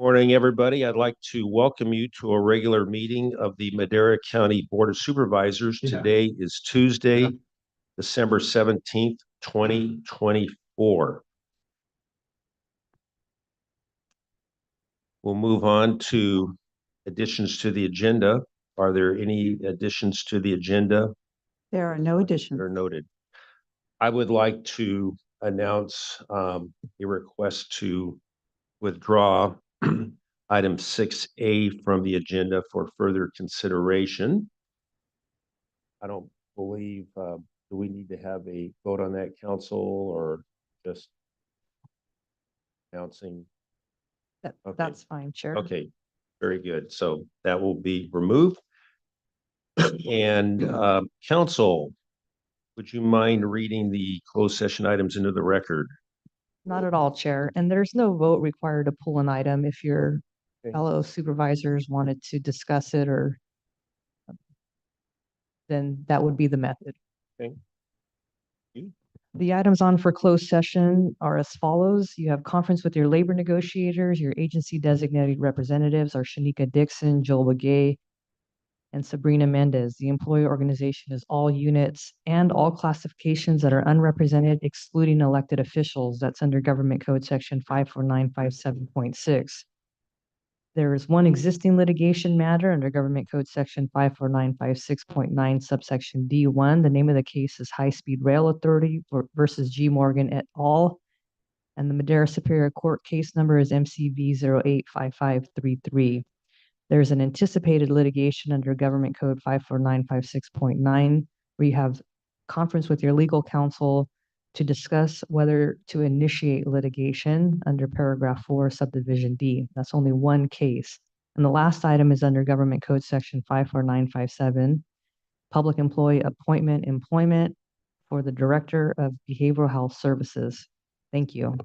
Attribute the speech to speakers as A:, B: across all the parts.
A: Morning, everybody. I'd like to welcome you to a regular meeting of the Madera County Board of Supervisors. Today is Tuesday, December 17th, 2024. We'll move on to additions to the agenda. Are there any additions to the agenda?
B: There are no additions.
A: That are noted. I would like to announce a request to withdraw item 6A from the agenda for further consideration. I don't believe, do we need to have a vote on that, council, or just announcing? Okay.
B: That's fine, Chair.
A: Okay, very good. So that will be removed. And council, would you mind reading the closed session items into the record?
B: Not at all, Chair. And there's no vote required to pull an item if your fellow supervisors wanted to discuss it, or then that would be the method.
A: Okay.
B: The items on for closed session are as follows. You have conference with your labor negotiators. Your agency designated representatives are Shanika Dixon, Joel Begay, and Sabrina Mendez. The employee organization is all units and all classifications that are unrepresented, excluding elected officials. That's under Government Code Section 54957.6. There is one existing litigation matter under Government Code Section 54956.9, subsection D1. The name of the case is High Speed Rail Authority versus G. Morgan et al. And the Madera Superior Court case number is MCV 085533. There's an anticipated litigation under Government Code 54956.9, where you have conference with your legal counsel to discuss whether to initiate litigation under paragraph 4, subdivision D. That's only one case. And the last item is under Government Code Section 54957, public employee employment for the Director of Behavioral Health Services. Thank you.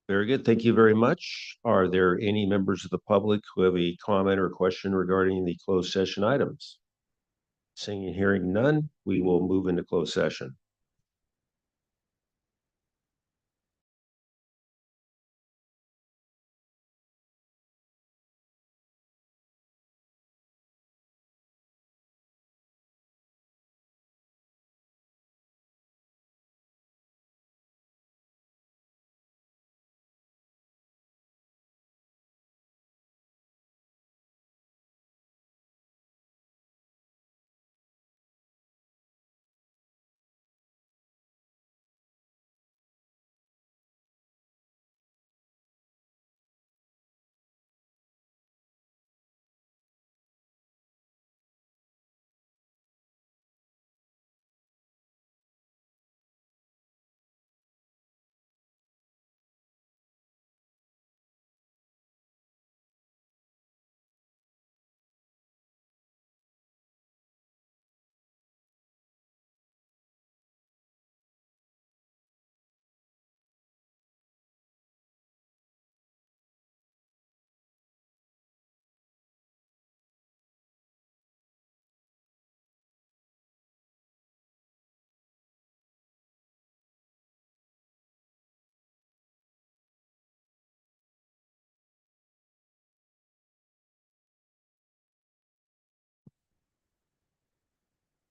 A: Very good. Thank you very much. Are there any members of the public who have a comment or question regarding the closed session items? Seeing and hearing none, we will move into closed session.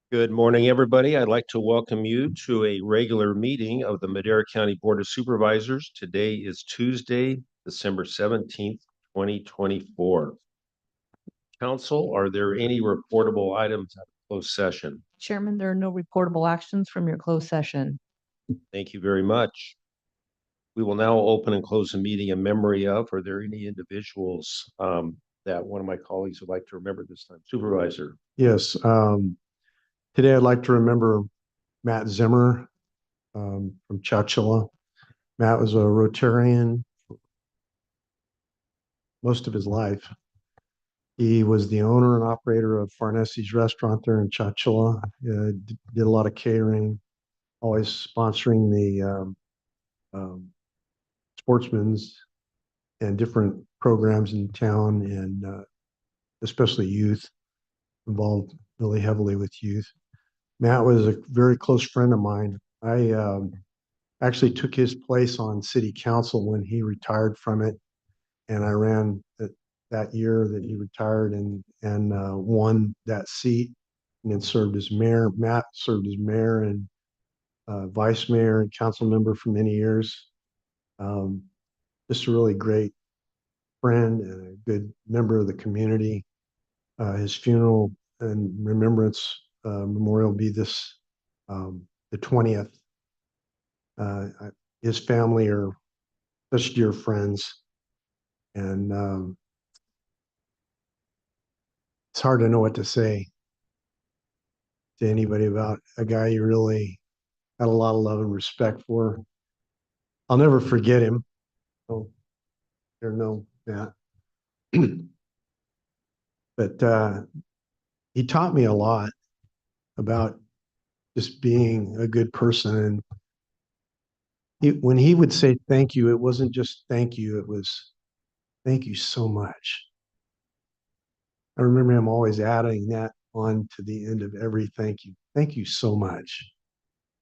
A: Good morning, everybody. I'd like to welcome you to a regular meeting of the Madera County Board of Supervisors. Today is Tuesday, December 17th, 2024. Council, are there any reportable items at closed session?
B: Chairman, there are no reportable actions from your closed session.
A: Thank you very much. We will now open and close the meeting in memory of. Are there any individuals that one of my colleagues would like to remember this time? Supervisor.
C: Yes. Today, I'd like to remember Matt Zimmer from Chowchilla. Matt was a Rotarian most of his life. He was the owner and operator of Farnesi's restaurant there in Chowchilla. Did a lot of catering, always sponsoring the sportsmen's and different programs in town, and especially youth, involved really heavily with youth. Matt was a very close friend of mine. I actually took his place on city council when he retired from it. and I ran that year that he retired and won that seat, and then served as mayor. Matt served as mayor and vice mayor and council member for many years. Just a really great friend and a good member of the community. His funeral and remembrance memorial will be this the 20th. His family are such dear friends, and it's hard to know what to say to anybody about a guy you really had a lot of love and respect for. I'll never forget him. Oh, there, no, Matt. But he taught me a lot about just being a good person. And when he would say thank you, it wasn't just thank you, it was thank you so much. I remember him always adding that on to the end of every thank you. Thank you so much.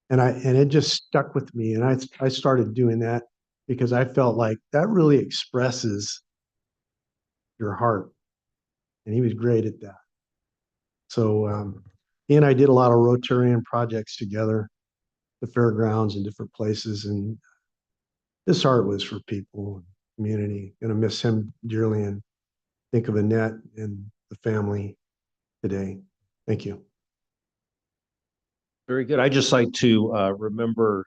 C: And it just stuck with me. And I started doing that because I felt like that really expresses your heart. And he was great at that. So he and I did a lot of Rotarian projects together, the fairgrounds and different places. And his heart was for people and community. Gonna miss him dearly and think of Annette and the family today. Thank you.
A: Very good. I'd just like to remember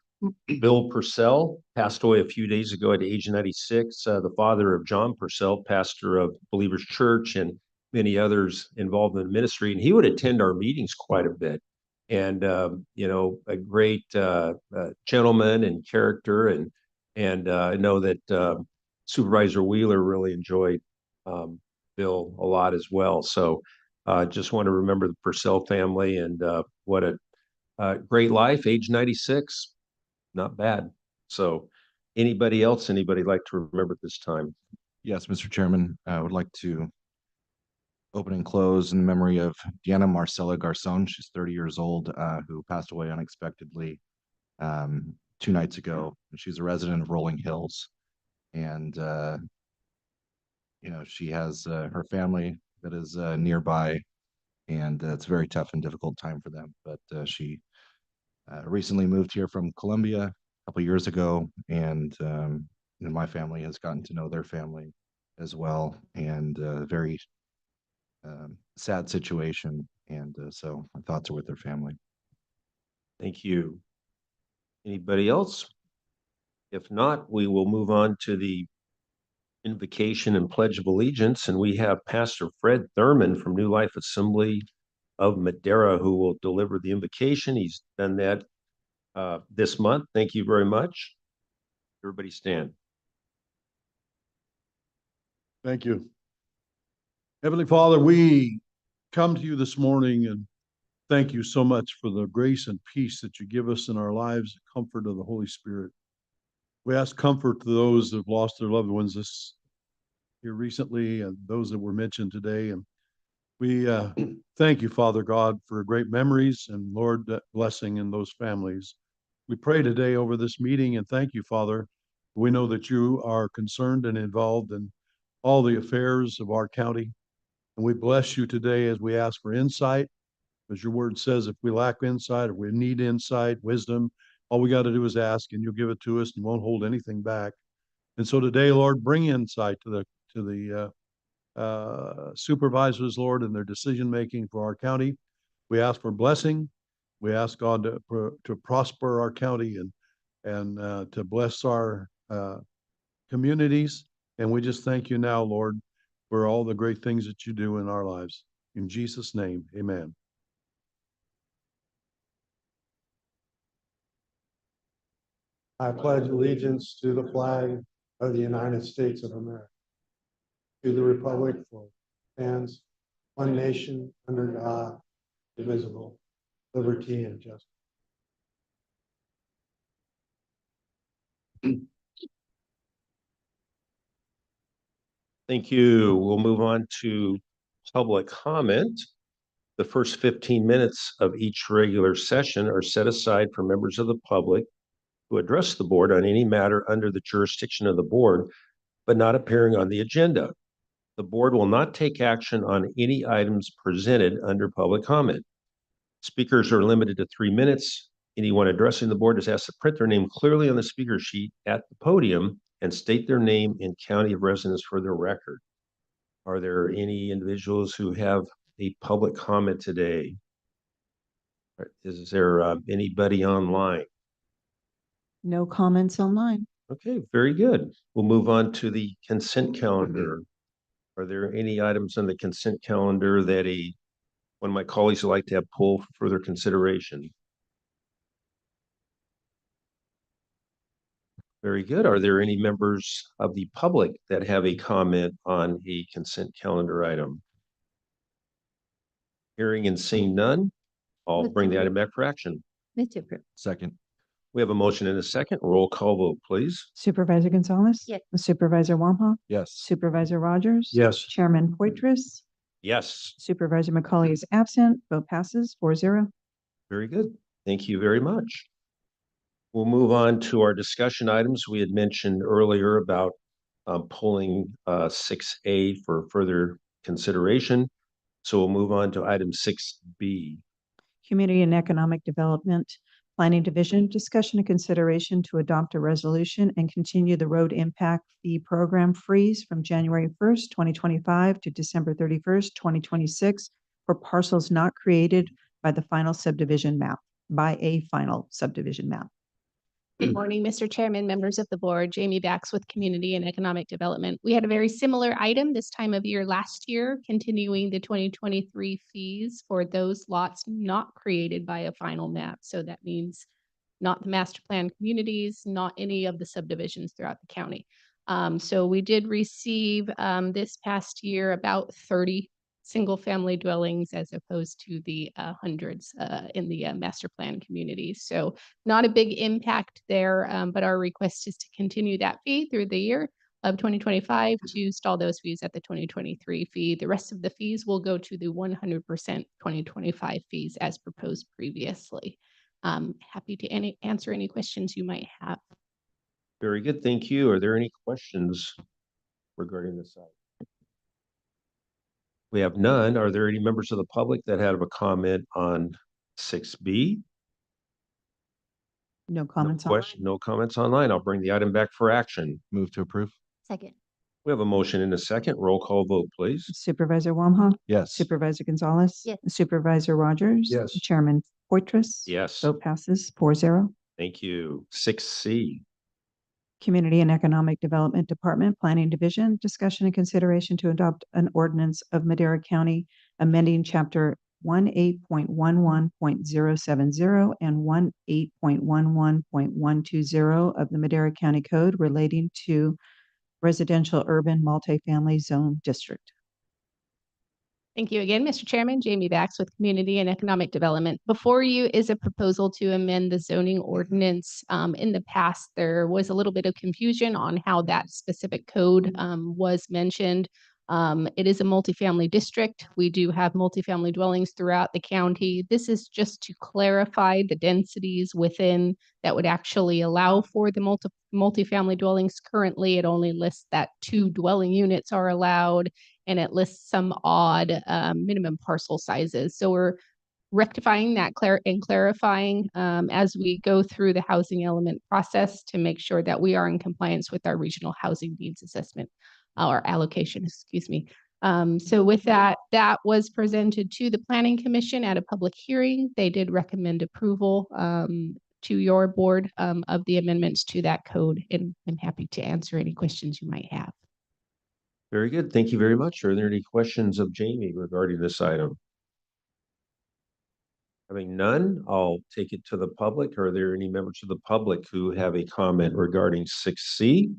A: Bill Purcell passed away a few days ago at age 96. The father of John Purcell, pastor of Believers Church, and many others involved in the ministry. And he would attend our meetings quite a bit. And a great gentleman and character. And I know that Supervisor Wheeler really enjoyed Bill a lot as well. So just want to remember the Purcell family and what a great life, age 96, not bad. So anybody like to remember at this time?
D: Yes, Mr. Chairman, I would like to open and close in memory of Diana Marcela Garcon. She's 30 years old, who passed away unexpectedly 2 nights ago. She's a resident of Rolling Hills. And, she has her family that is nearby, and it's a very tough and difficult time for them. But she recently moved here from Colombia a couple years ago, and my family has gotten to know their family as well, and very sad situation. And so my thoughts are with their family.
A: Thank you. Anybody else? If not, we will move on to the invocation and pledge of allegiance. And we have Pastor Fred Thurman from New Life Assembly of Madera who will deliver the invocation. He's done that this month. Thank you very much. Everybody stand.
E: Thank you. Heavenly Father, we come to you this morning and thank you so much for the grace and peace that you give us in our lives, the comfort of the Holy Spirit. We ask comfort to those that have lost their loved ones this here recently and those that were mentioned today. And we thank you, Father God, for great memories and Lord, that blessing in those families. We pray today over this meeting and thank you, Father. We know that you are concerned and involved in all the affairs of our county. And we bless you today as we ask for insight. As your word says, if we lack insight, if we need insight, wisdom, all we got to do is ask and you'll give it to us and won't hold anything back. And so today, Lord, bring insight to the supervisors, Lord, in their decision making for our county. We ask for blessing. We ask God to prosper our county and to bless our communities. And we just thank you now, Lord, for all the great things that you do in our lives. In Jesus' name, amen.
C: I pledge allegiance to the flag of the United States of America, to the republic for stands one nation under God, indivisible, liberty and justice.
A: Thank you. We'll move on to public comment. The first 15 minutes of each regular session are set aside for members of the public to address the board on any matter under the jurisdiction of the board. but not appearing on the agenda. The board will not take action on any items presented under public comment. Speakers are limited to 3 minutes. Anyone addressing the board is asked to print their name clearly on the speaker sheet at the podium and state their name and county of residence for their record. Are there any individuals who have a public comment today? Is there anybody online?
F: No comments online.
A: Okay, very good. We'll move on to the consent calendar. Are there any items on the consent calendar that one of my colleagues would like to have pulled for further consideration? Very good. Are there any members of the public that have a comment on a consent calendar item? Hearing and seeing none, I'll
G: Move to
A: bring the item
G: approve.
A: back for action.
G: Move to approve.
D: Second.
A: We have a motion and a second. Roll call vote, please.
F: Supervisor Gonzalez?
G: Yes.
F: Supervisor Wamhaugh?
D: Yes.
F: Supervisor Rogers?
C: Yes.
F: Chairman Poitras?
A: Yes,
F: Supervisor McCauley is absent. Vote passes 4-0.
A: very good. Thank you very much. We'll move on to our discussion items. We had mentioned earlier about pulling 6A for further consideration. So we'll move on to item 6B.
F: Community and Economic Development Planning Division, discussion and consideration to adopt a resolution and continue the road impact fee program freeze from January 1st, 2025 to December 31st, 2026 for parcels not created by the final subdivision map, by a final subdivision map.
G: Good morning, Mr. Chairman, members of the board. Jamie Bax with Community and Economic Development. We had a very similar item this time of year last year, continuing the 2023 fees for those lots not created by a final map. So that means not the master plan communities, not any of the subdivisions throughout the county. So we did receive this past year about 30 single-family dwellings as opposed to the hundreds in the master plan communities. So not a big impact there, but our request is to continue that fee through the year of 2025 to stall those fees at the 2023 fee. The rest of the fees will go to the 100% 2025 fees as proposed previously. Happy to answer any questions you might have.
A: Very good, thank you. Are there any questions regarding this item? We have none. Are there any members of the public that have a comment on 6B?
F: No comments
A: No
F: online.
A: question, no comments online. I'll bring the item back for action.
D: Move to approve.
G: Second.
A: We have a motion and a second. Roll call vote, please.
F: Supervisor Wamhaugh?
D: Yes.
F: Supervisor Gonzalez?
G: Yes.
F: Supervisor Rogers?
C: Yes.
F: Chairman Poitras?
A: Yes,
F: Vote passes 4-0.
A: thank you. 6C.
F: Community and Economic Development Department Planning Division, discussion and consideration to adopt an ordinance of Madera County amending chapter 18.11.070 and 18.11.120 of the Madera County Code relating to residential urban multifamily zone district.
G: Thank you again, Mr. Chairman. Jamie Bax with Community and Economic Development. Before you is a proposal to amend the zoning ordinance. In the past, there was a little bit of confusion on how that specific code was mentioned. It is a multifamily district. We do have multifamily dwellings throughout the county. This is just to clarify the densities within that would actually allow for the multifamily dwellings. Currently, it only lists that 2 dwelling units are allowed, and it lists some odd minimum parcel sizes. So we're rectifying that and clarifying as we go through the housing element process to make sure that we are in compliance with our regional housing needs assessment or allocation, excuse me. So with that, that was presented to the Planning Commission at a public hearing. They did recommend approval to your board of the amendments to that code, and I'm happy to answer any questions you might have.
A: Very good. Thank you very much. Are there any questions of Jamie regarding this item? Having none, I'll take it to the public. Are there any members of the public who have a comment regarding 6C?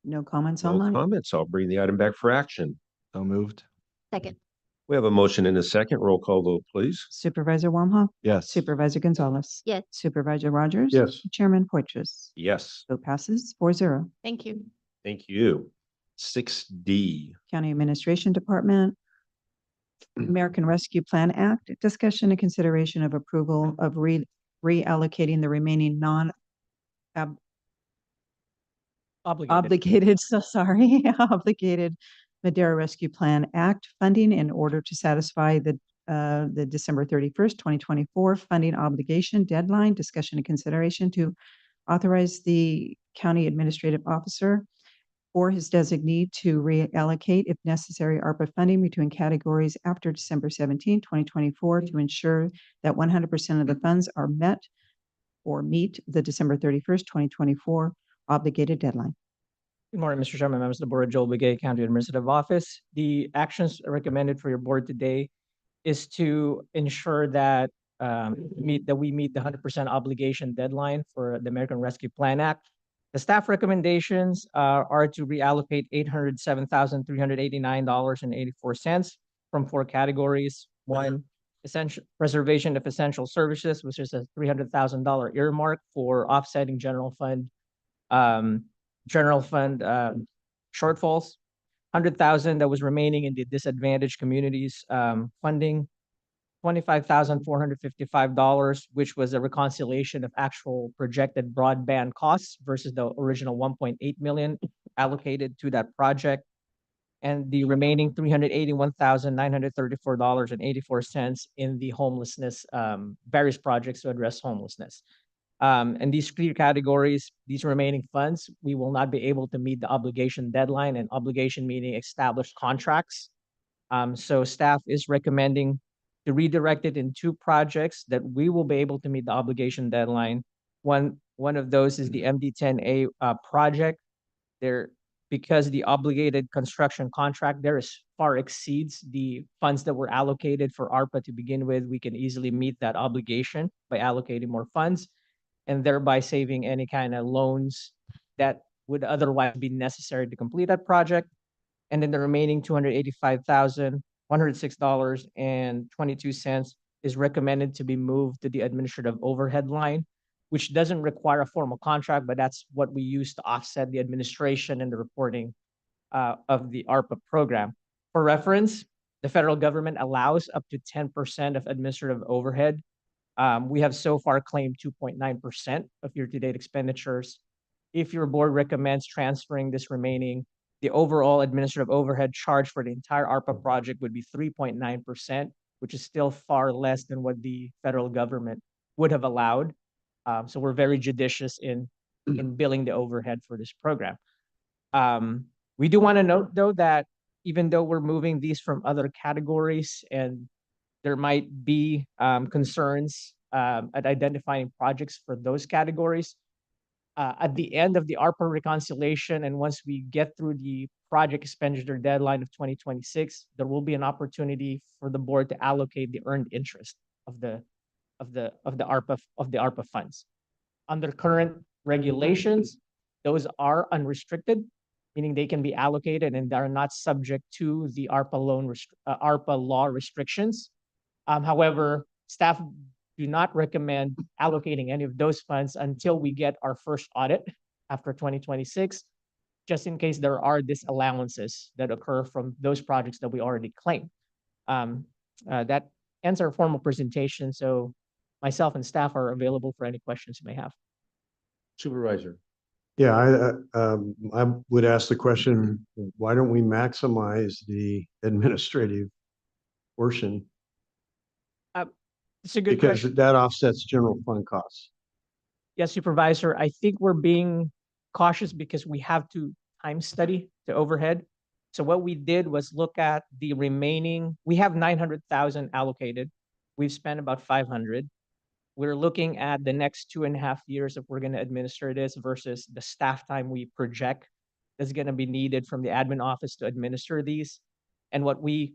F: No comments
A: No
F: online.
A: comments. I'll bring the item back for action.
D: So moved.
G: Second.
A: We have a motion and a second. Roll call vote, please.
F: Supervisor Wamhaugh?
D: Yes.
F: Supervisor Gonzalez?
G: Yes.
F: Supervisor Rogers?
C: Yes.
F: Chairman Poitras?
A: Yes,
F: Vote passes 4-0.
G: Thank you.
A: thank you. 6D.
F: County Administration Department, American Rescue Plan Act, discussion and consideration of approval of reallocating the remaining obligated, so sorry, obligated Madera Rescue Plan Act funding in order to satisfy the December 31st, 2024 funding obligation deadline. Discussion and consideration to authorize the county administrative officer or his designee to reallocate, if necessary, ARPA funding between categories after December 17, 2024 to ensure that 100% of the funds are met or meet the December 31st, 2024 obligated deadline.
H: Good morning, Mr. Chairman, members of the board, Joel Begay, County Administrative Office. The actions recommended for your board today is to ensure that we meet the 100% obligation deadline for the American Rescue Plan Act. The staff recommendations are to reallocate $807,389.84 from 4 categories. One, essential preservation of essential services, which is a $300,000 earmark for offsetting general fund shortfalls. 100,000 that was remaining in the disadvantaged communities funding. $25,455, which was a reconciliation of actual projected broadband costs versus the original 1.8 million allocated to that project. And the remaining $381,934.84 in the homelessness, various projects to address homelessness. And these 3 categories, these remaining funds, we will not be able to meet the obligation deadline, and obligation meaning established contracts. So staff is recommending to redirect it in 2 projects that we will be able to meet the obligation deadline. One of those is the MD10A project. Because the obligated construction contract there far exceeds the funds that were allocated for ARPA to begin with, we can easily meet that obligation by allocating more funds and thereby saving any kind of loans that would otherwise be necessary to complete that project. And then the remaining $285,106.22 is recommended to be moved to the administrative overhead line, which doesn't require a formal contract, but that's what we use to offset the administration and the reporting of the ARPA program. For reference, the federal government allows up to 10% of administrative overhead. We have so far claimed 2.9% of year-to-date expenditures. If your board recommends transferring this remaining, the overall administrative overhead charge for the entire ARPA project would be 3.9%, which is still far less than what the federal government would have allowed. So we're very judicious in billing the overhead for this program. We do want to note, though, that even though we're moving these from other categories and there might be concerns at identifying projects for those categories, at the end of the ARPA reconciliation, and once we get through the project expenditure deadline of 2026, there will be an opportunity for the board to allocate the earned interest of the ARPA funds. Under current regulations, those are unrestricted, meaning they can be allocated and they are not subject to the ARPA law restrictions. However, staff do not recommend allocating any of those funds until we get our first audit after 2026, just in case there are disallowances that occur from those projects that we already claimed. That ends our formal presentation, so myself and staff are available for any questions you may have.
A: Supervisor.
C: Yeah, I would ask the question, why don't we maximize the administrative portion?
H: It's a good
C: Because
H: question.
C: that offsets general fund costs.
H: Yes, Supervisor, I think we're being cautious because we have to time study the overhead. So what we did was look at the remaining, we have 900,000 allocated. We've spent about 500. We're looking at the next 2.5 years if we're going to administer this versus the staff time we project is going to be needed from the admin office to administer these. And what we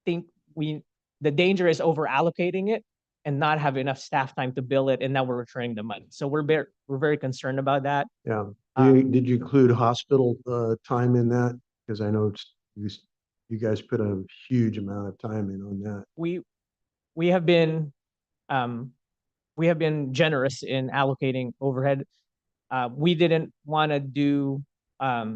H: think the danger is over allocating it and not have enough staff time to bill it, and now we're returning the money. So we're very concerned about that.
C: Yeah. Did you include hospital time in that? Because I know you guys put a huge amount of time in on that.
H: We have been generous in allocating overhead. We didn't want to do a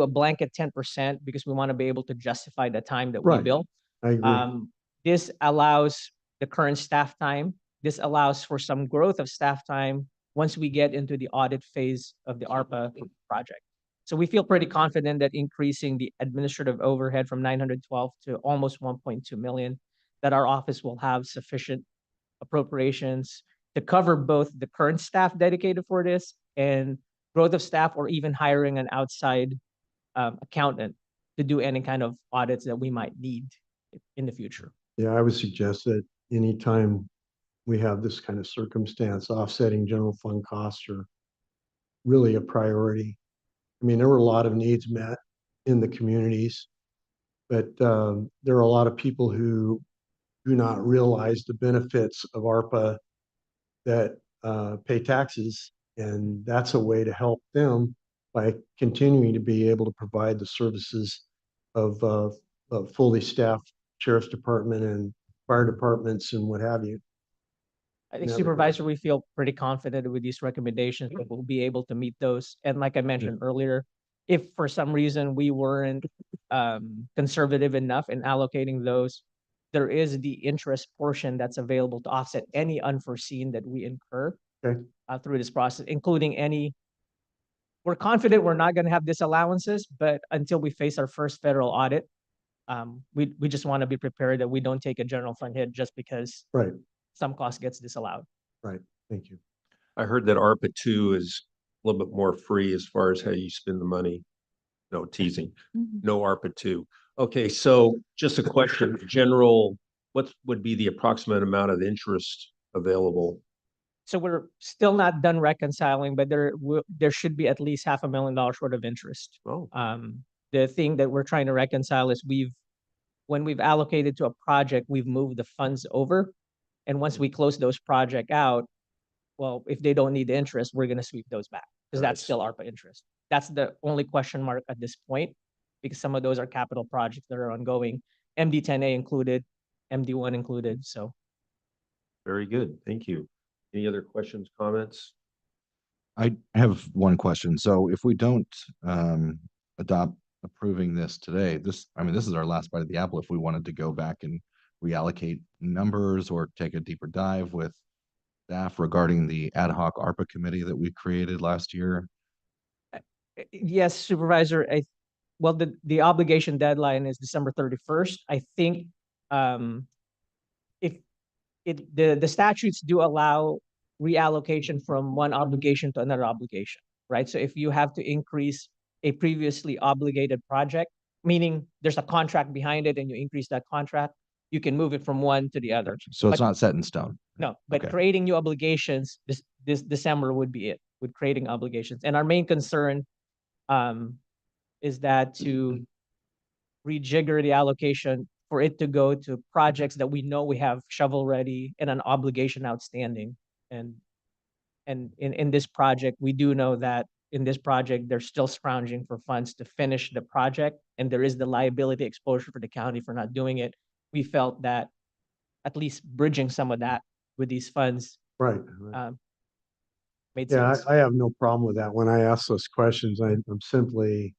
H: blanket 10% because we want to be able to justify the time that we bill.
C: I agree.
H: This allows the current staff time. This allows for some growth of staff time once we get into the audit phase of the ARPA project. So we feel pretty confident that increasing the administrative overhead from 912 to almost 1.2 million, that our office will have sufficient appropriations to cover both the current staff dedicated for this and growth of staff, or even hiring an outside accountant to do any kind of audits that we might need in the future.
C: Yeah, I would suggest that anytime we have this kind of circumstance, offsetting general fund costs are really a priority. I mean, there were a lot of needs met in the communities, but there are a lot of people who do not realize the benefits of ARPA that pay taxes, and that's a way to help them by continuing to be able to provide the services of fully staffed sheriff's department and fire departments and what have you.
H: I think
C: Never.
H: Supervisor, we feel pretty confident with these recommendations that we'll be able to meet those. And like I mentioned earlier, if for some reason we weren't conservative enough in allocating those, there is the interest portion that's available to offset any unforeseen that we incur
C: Okay.
H: Through this process, including any. We're confident we're not going to have disallowances, but until we face our first federal audit, we just want to be prepared that we don't take a general fund hit just because
C: Right,
H: some cost gets disallowed.
C: right. Thank you.
A: I heard that ARPA 2 is a little bit more free as far as how you spend the money. No teasing, no ARPA 2. Okay, so just a question, general, what would be the approximate amount of interest available?
H: So we're still not done reconciling, but there should be at least $500,000 worth of interest.
A: Oh,
H: The thing that we're trying to reconcile is when we've allocated to a project, we've moved the funds over. And once we close those project out, well, if they don't need the interest, we're going to sweep those back because that's
A: Nice.
H: still ARPA interest. That's the only question mark at this point, because some of those are capital projects that are ongoing, MD10A included, MD1 included. So
A: very good. Thank you. Any other questions, comments?
D: I have one question. So if we don't adopt approving this today, this is our last bite of the apple. If we wanted to go back and reallocate numbers or take a deeper dive with staff regarding the ad hoc ARPA committee that we created last year.
H: yes, Supervisor, well, the obligation deadline is December 31st. I think if the statutes do allow reallocation from one obligation to another obligation, right? So if you have to increase a previously obligated project, meaning there's a contract behind it and you increase that contract, you can move it from one to the other.
D: So it's
H: But-
D: not set in stone.
H: No, but
D: Okay.
H: creating new obligations, this December would be it, with creating obligations. And our main concern is that to rejigger the allocation for it to go to projects that we know we have shovel ready and an obligation outstanding. And in this project, we do know that in this project, they're still scrounging for funds to finish the project, and there is the liability exposure for the county for not doing it. We felt that at least bridging some of that with these funds
C: Right. Right.
H: made
C: Yeah,
H: sense.
C: I have no problem with that. When I ask those questions, I'm simply,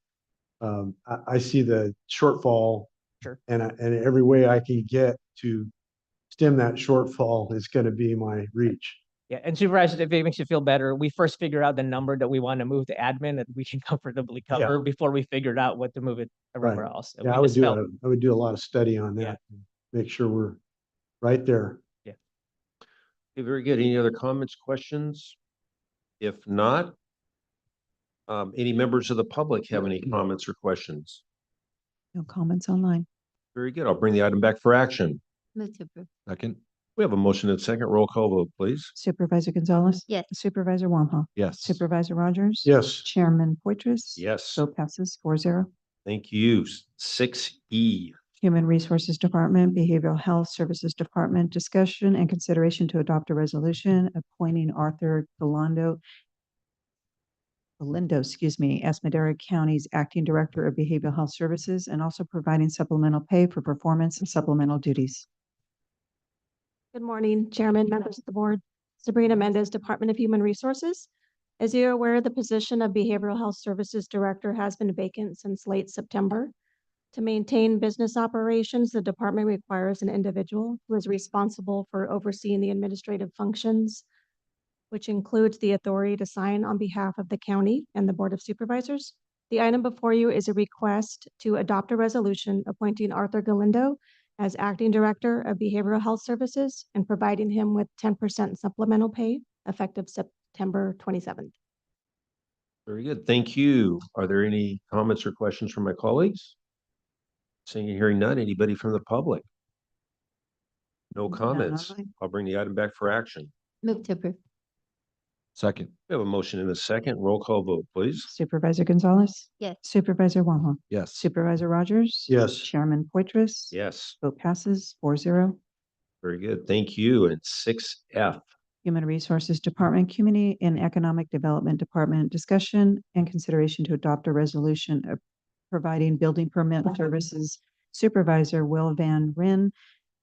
C: I see the shortfall.
H: Sure.
C: And every way I can get to stem that shortfall is going to be my reach.
H: Yeah, and Supervisor, if it makes you feel better, we first figure out the number that we want to move to admin that we can comfortably cover before we figured out what to move it everywhere
C: Right.
H: else.
C: Yeah,
H: We
C: I would
H: just
C: do
H: felt-
C: I would do a lot of study on that.
H: Yeah.
C: Make sure we're right there.
A: Okay, very good. Any other comments, questions? If not, any members of the public have any comments or questions?
F: No comments online.
A: Very good. I'll bring the item back for action.
G: Move to approve.
D: Second,
A: We have a motion and second. Roll call vote, please.
F: Supervisor Gonzalez?
G: Yes.
F: Supervisor Wamhaugh?
D: yes.
F: Supervisor Rogers?
C: Yes.
F: Chairman Poitras?
A: Yes,
F: Vote passes 4-0.
A: thank you. 6E.
F: Human Resources Department, Behavioral Health Services Department, discussion and consideration to adopt a resolution appointing Arthur Galindo, as Madera County's Acting Director of Behavioral Health Services, and also providing supplemental pay for performance and supplemental duties.
I: Good morning, Chairman, members of the board. Sabrina Mendez, Department of Human Resources. As you're aware, the position of Behavioral Health Services Director has been vacant since late September. To maintain business operations, the department requires an individual who is responsible for overseeing the administrative functions which includes the authority to sign on behalf of the county and the Board of Supervisors. The item before you is a request to adopt a resolution appointing Arthur Galindo as Acting Director of Behavioral Health Services and providing him with 10% supplemental pay effective September 27th.
A: Very good. Thank you. Are there any comments or questions from my colleagues? Seeing and hearing none, anybody from the public? No
B: None
A: comments.
B: online.
A: I'll bring the item back for action.
G: Move to approve.
D: Second.
A: We have a motion and a second. Roll call vote, please.
F: Supervisor Gonzalez,
G: Yes.
F: Supervisor Walha,
D: Yes.
F: Supervisor Rogers.
C: Yes.
F: Chairman Poitras.
A: Yes,
F: Vote passes 4-0.
A: very good. Thank you. And 6F.
F: Human Resources Department, Community and Economic Development Department, discussion and consideration to adopt a resolution of providing building permit services Supervisor Will Van Ryn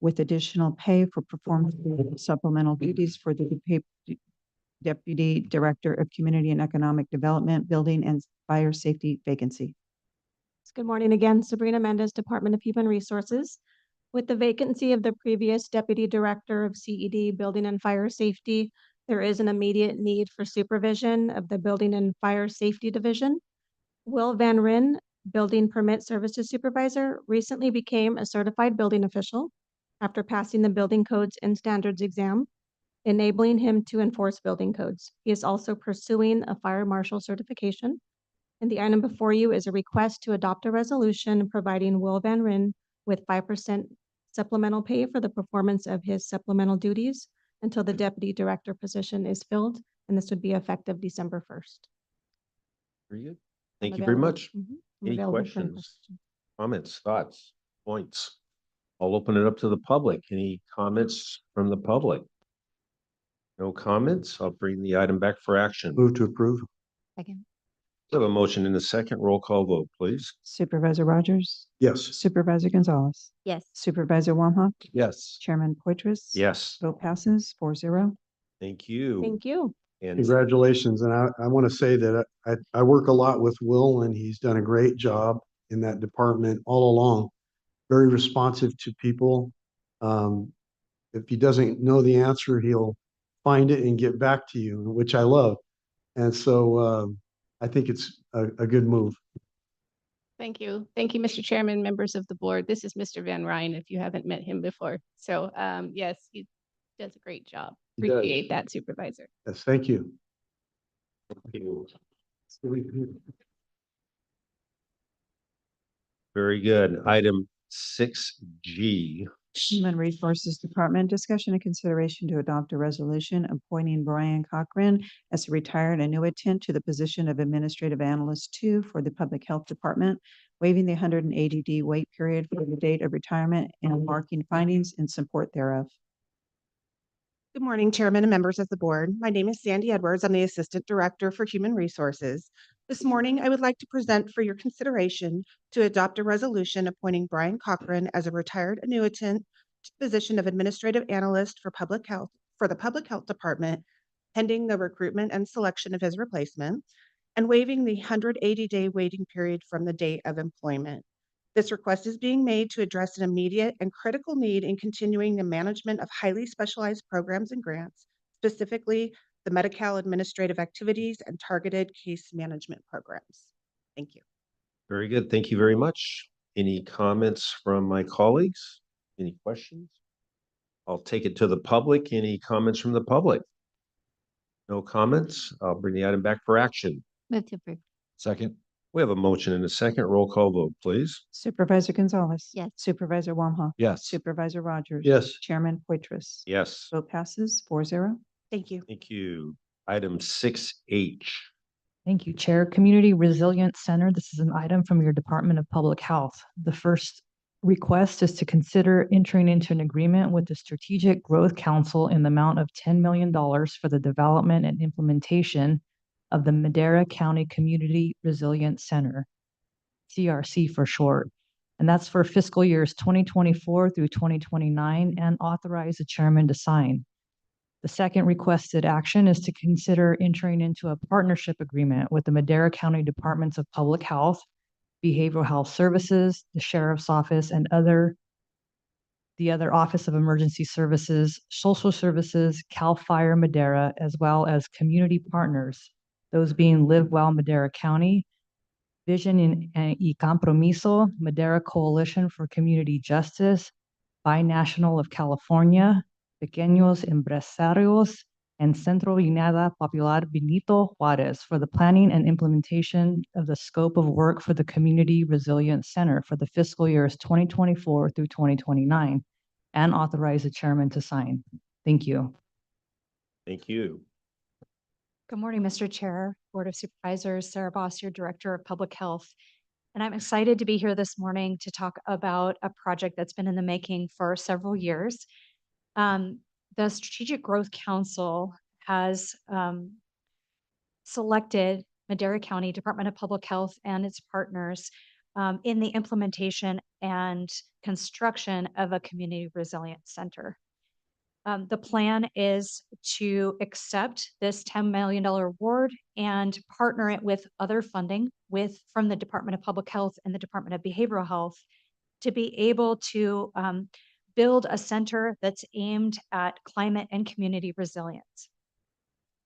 F: with additional pay for performance supplemental duties for the Deputy Director of Community and Economic Development, Building and Fire Safety vacancy.
I: Good morning again, Sabrina Mendez, Department of Human Resources. With the vacancy of the previous Deputy Director of CED, Building and Fire Safety, there is an immediate need for supervision of the Building and Fire Safety Division. Will Van Ryn, Building Permit Services Supervisor, recently became a certified building official after passing the Building Codes and Standards exam, enabling him to enforce building codes. He is also pursuing a fire marshal certification. And the item before you is a request to adopt a resolution providing Will Van Ryn with 5% supplemental pay for the performance of his supplemental duties until the Deputy Director position is filled, and this would be effective December 1st.
A: Very good.
I: I'm
A: Thank you very
I: available-
A: much.
I: Mhm. I'm
A: Any
I: available for any
A: questions?
I: questions.
A: Comments, thoughts, points? I'll open it up to the public. Any comments from the public? No comments. I'll bring the item back for action.
C: Move to approve.
G: Second.
A: We have a motion in a second. Roll call vote, please.
F: Supervisor Rogers,
C: Yes.
F: Supervisor Gonzalez,
G: Yes.
F: Supervisor Walha,
D: Yes.
F: Chairman Poitras.
A: Yes,
F: Vote passes 4-0.
A: thank you.
I: Thank you.
A: And
C: Congratulations. And I want to say that I work a lot with Will and he's done a great job in that department all along. Very responsive to people. If he doesn't know the answer, he'll find it and get back to you, which I love. And so I think it's a good move.
G: Thank you. Thank you, Mr. Chairman, members of the board. This is Mr. Van Ryn, if you haven't met him before. So, yes, he does a great job.
C: He does.
G: Appreciate that, Supervisor.
C: Yes, thank you.
A: very good. Item 6G.
F: Human Resources Department, discussion and consideration to adopt a resolution appointing Brian Cochran as a retired annuitant to the position of Administrative Analyst 2 for the Public Health Department, waiving the 180-day wait period for the date of retirement and marking findings in support thereof.
J: Good morning, Chairman and members of the board. My name is Sandy Edwards. I'm the Assistant Director for Human Resources. This morning, I would like to present for your consideration to adopt a resolution appointing Brian Cochran as a retired annuitant to the position of Administrative Analyst for Public Health for the Public Health Department, pending the recruitment and selection of his replacement, and waiving the 180-day waiting period from the date of employment. This request is being made to address an immediate and critical need in continuing the management of highly specialized programs and grants, specifically the Medi-Cal administrative activities and targeted case management programs. Thank you.
A: Very good. Thank you very much. Any comments from my colleagues? Any questions? I'll take it to the public. Any comments from the public? No comments. I'll bring the item back for action.
G: Move to approve.
D: Second.
A: We have a motion and a second. Roll call vote, please.
F: Supervisor Gonzalez.
G: Yes.
F: Supervisor Walha.
D: Yes.
F: Supervisor Rogers.
C: Yes.
F: Chairman Poitras.
A: Yes,
F: Vote passes 4-0.
J: Thank you.
A: thank you. Item 6H.
B: Thank you, Chair. Community Resilience Center. This is an item from your Department of Public Health. The first request is to consider entering into an agreement with the Strategic Growth Council in the amount of $10 million for the development and implementation of the Madera County Community Resilience Center, CRC for short. And that's for fiscal years 2024 through 2029, and authorize the chairman to sign. The second requested action is to consider entering into a partnership agreement with the Madera County Departments of Public Health, Behavioral Health Services, the Sheriff's Office, and other the other Office of Emergency Services, Social Services, CAL FIRE Madera, as well as community partners, those being Live Well Madera County, Vision y Compromiso, Madera Coalition for Community Justice, Binational of California, Pequeños Empresarios, and Centro Unidad Popular Benito Juarez for the planning and implementation of the scope of work for the Community Resilience Center for the fiscal years 2024 through 2029, and authorize the chairman to sign. Thank you.
A: Thank you.
K: Good morning, Mr. Chair, Board of Supervisors, Sarah Boss, your Director of Public Health. And I'm excited to be here this morning to talk about a project that's been in the making for several years. The Strategic Growth Council has selected Madera County Department of Public Health and its partners in the implementation and construction of a community resilience center. The plan is to accept this $10 million award and partner it with other funding from the Department of Public Health and the Department of Behavioral Health to be able to build a center that's aimed at climate and community resilience.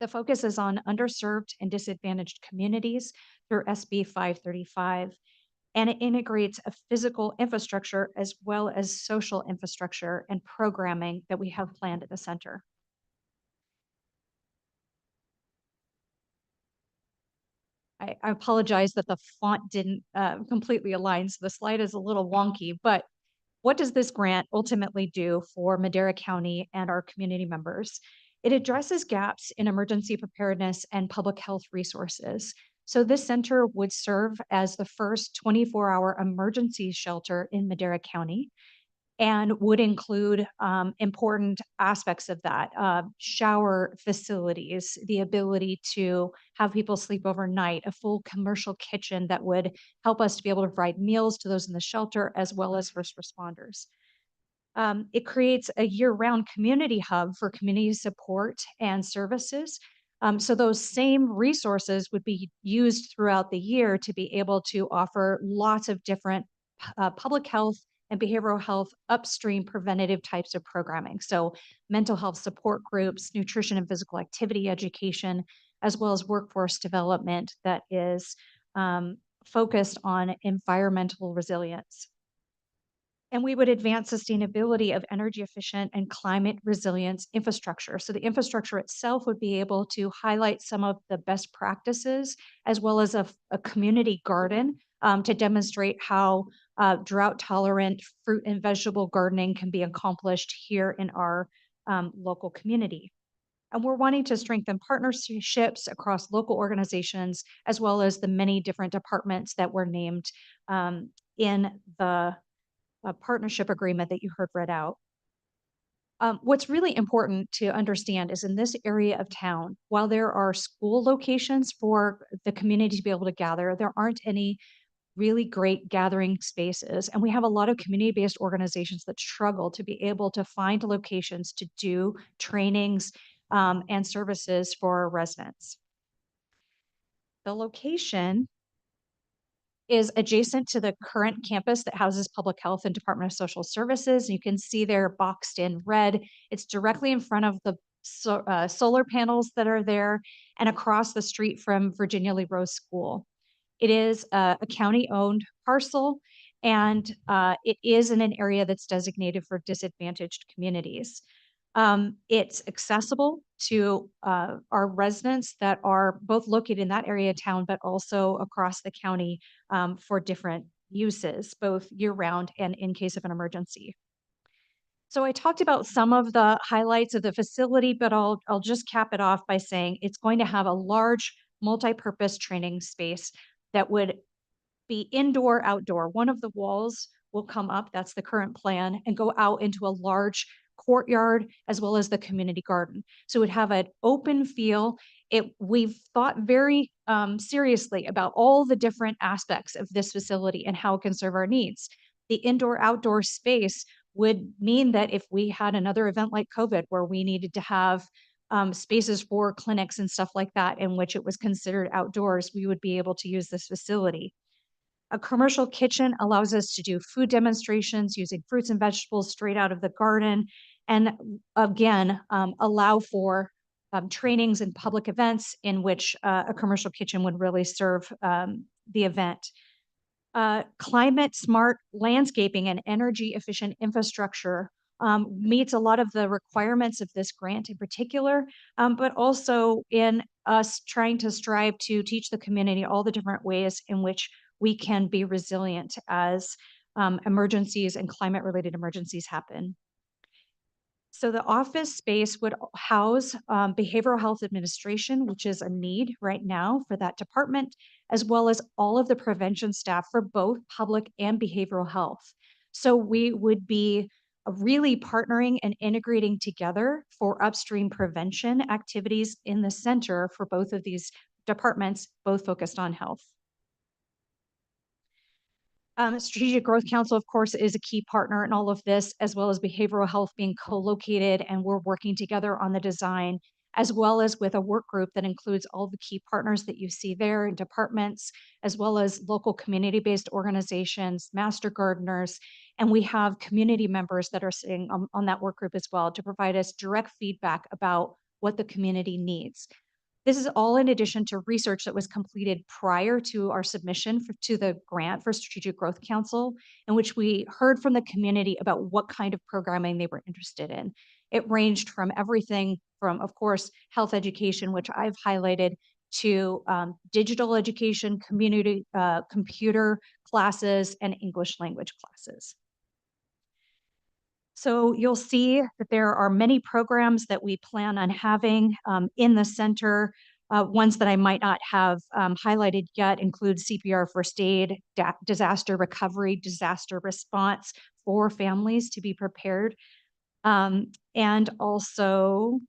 K: The focus is on underserved and disadvantaged communities through SB 535, and it integrates a physical infrastructure as well as social infrastructure and programming that we have planned at the center. I apologize that the font didn't completely align, so the slide is a little wonky, but what does this grant ultimately do for Madera County and our community members? It addresses gaps in emergency preparedness and public health resources. So this center would serve as the first 24-hour emergency shelter in Madera County and would include important aspects of that, shower facilities, the ability to have people sleep overnight, a full commercial kitchen that would help us to be able to provide meals to those in the shelter as well as first responders. It creates a year-round community hub for community support and services. So those same resources would be used throughout the year to be able to offer lots of different public health and behavioral health upstream preventative types of programming. So mental health support groups, nutrition and physical activity education, as well as workforce development that is focused on environmental resilience. And we would advance sustainability of energy efficient and climate resilience infrastructure. So the infrastructure itself would be able to highlight some of the best practices, as well as a community garden to demonstrate how drought tolerant fruit and vegetable gardening can be accomplished here in our local community. And we're wanting to strengthen partnerships across local organizations, as well as the many different departments that were named in the partnership agreement that you heard read out. What's really important to understand is in this area of town, while there are school locations for the community to be able to gather, there aren't any really great gathering spaces. And we have a lot of community-based organizations that struggle to be able to find locations to do trainings and services for residents. The location is adjacent to the current campus that houses public health and Department of Social Services. You can see there boxed in red. It's directly in front of the solar panels that are there and across the street from Virginia Lee Rose School. It is a county-owned parcel, and it is in an area that's designated for disadvantaged communities. It's accessible to our residents that are both located in that area of town, but also across the county for different uses, both year-round and in case of an emergency. So I talked about some of the highlights of the facility, but I'll just cap it off by saying it's going to have a large multi-purpose training space that would be indoor, outdoor. One of the walls will come up, that's the current plan, and go out into a large courtyard as well as the community garden. So it would have an open feel. We've thought very seriously about all the different aspects of this facility and how it can serve our needs. The indoor-outdoor space would mean that if we had another event like COVID where we needed to have spaces for clinics and stuff like that in which it was considered outdoors, we would be able to use this facility. A commercial kitchen allows us to do food demonstrations using fruits and vegetables straight out of the garden. And again, allow for trainings and public events in which a commercial kitchen would really serve the event. Climate smart landscaping and energy efficient infrastructure meets a lot of the requirements of this grant in particular, but also in us trying to strive to teach the community all the different ways in which we can be resilient as emergencies and climate related emergencies happen. So the office space would house behavioral health administration, which is a need right now for that department, as well as all of the prevention staff for both public and behavioral health. So we would be really partnering and integrating together for upstream prevention activities in the center for both of these departments, both focused on health. Strategic Growth Council, of course, is a key partner in all of this, as well as behavioral health being co-located, and we're working together on the design, as well as with a work group that includes all the key partners that you see there in departments, as well as local community-based organizations, master gardeners, and we have community members that are sitting on that work group as well to provide us direct feedback about what the community needs. This is all in addition to research that was completed prior to our submission to the grant for Strategic Growth Council, in which we heard from the community about what kind of programming they were interested in. It ranged from everything from, of course, health education, which I've highlighted, to digital education, community computer classes, and English language classes. So you'll see that there are many programs that we plan on having in the center. Ones that I might not have highlighted yet include CPR first aid, disaster recovery, disaster response for families to be prepared, and also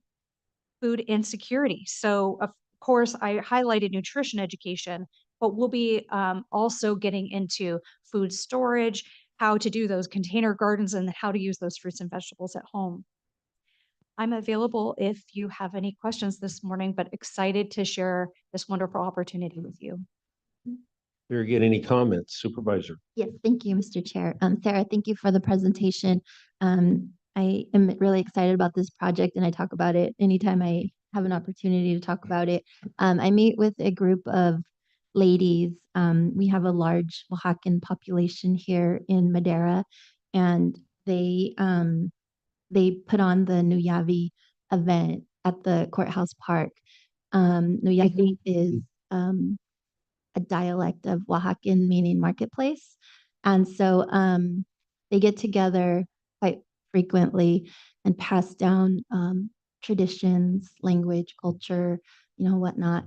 K: food insecurity. So of course, I highlighted nutrition education, but we'll be also getting into food storage, how to do those container gardens, and how to use those fruits and vegetables at home. I'm available if you have any questions this morning, but excited to share this wonderful opportunity with you.
A: Very good. Any comments, Supervisor?
L: Yes, thank you, Mr. Chair. Sarah, thank you for the presentation. I am really excited about this project, and I talk about it anytime I have an opportunity to talk about it. I meet with a group of ladies. We have a large Oaxacan population here in Madera, and they put on the Nuyavi event at the courthouse park. Nuyavi is a dialect of Oaxacan, meaning marketplace. And so they get together quite frequently and pass down traditions, language, culture, whatnot.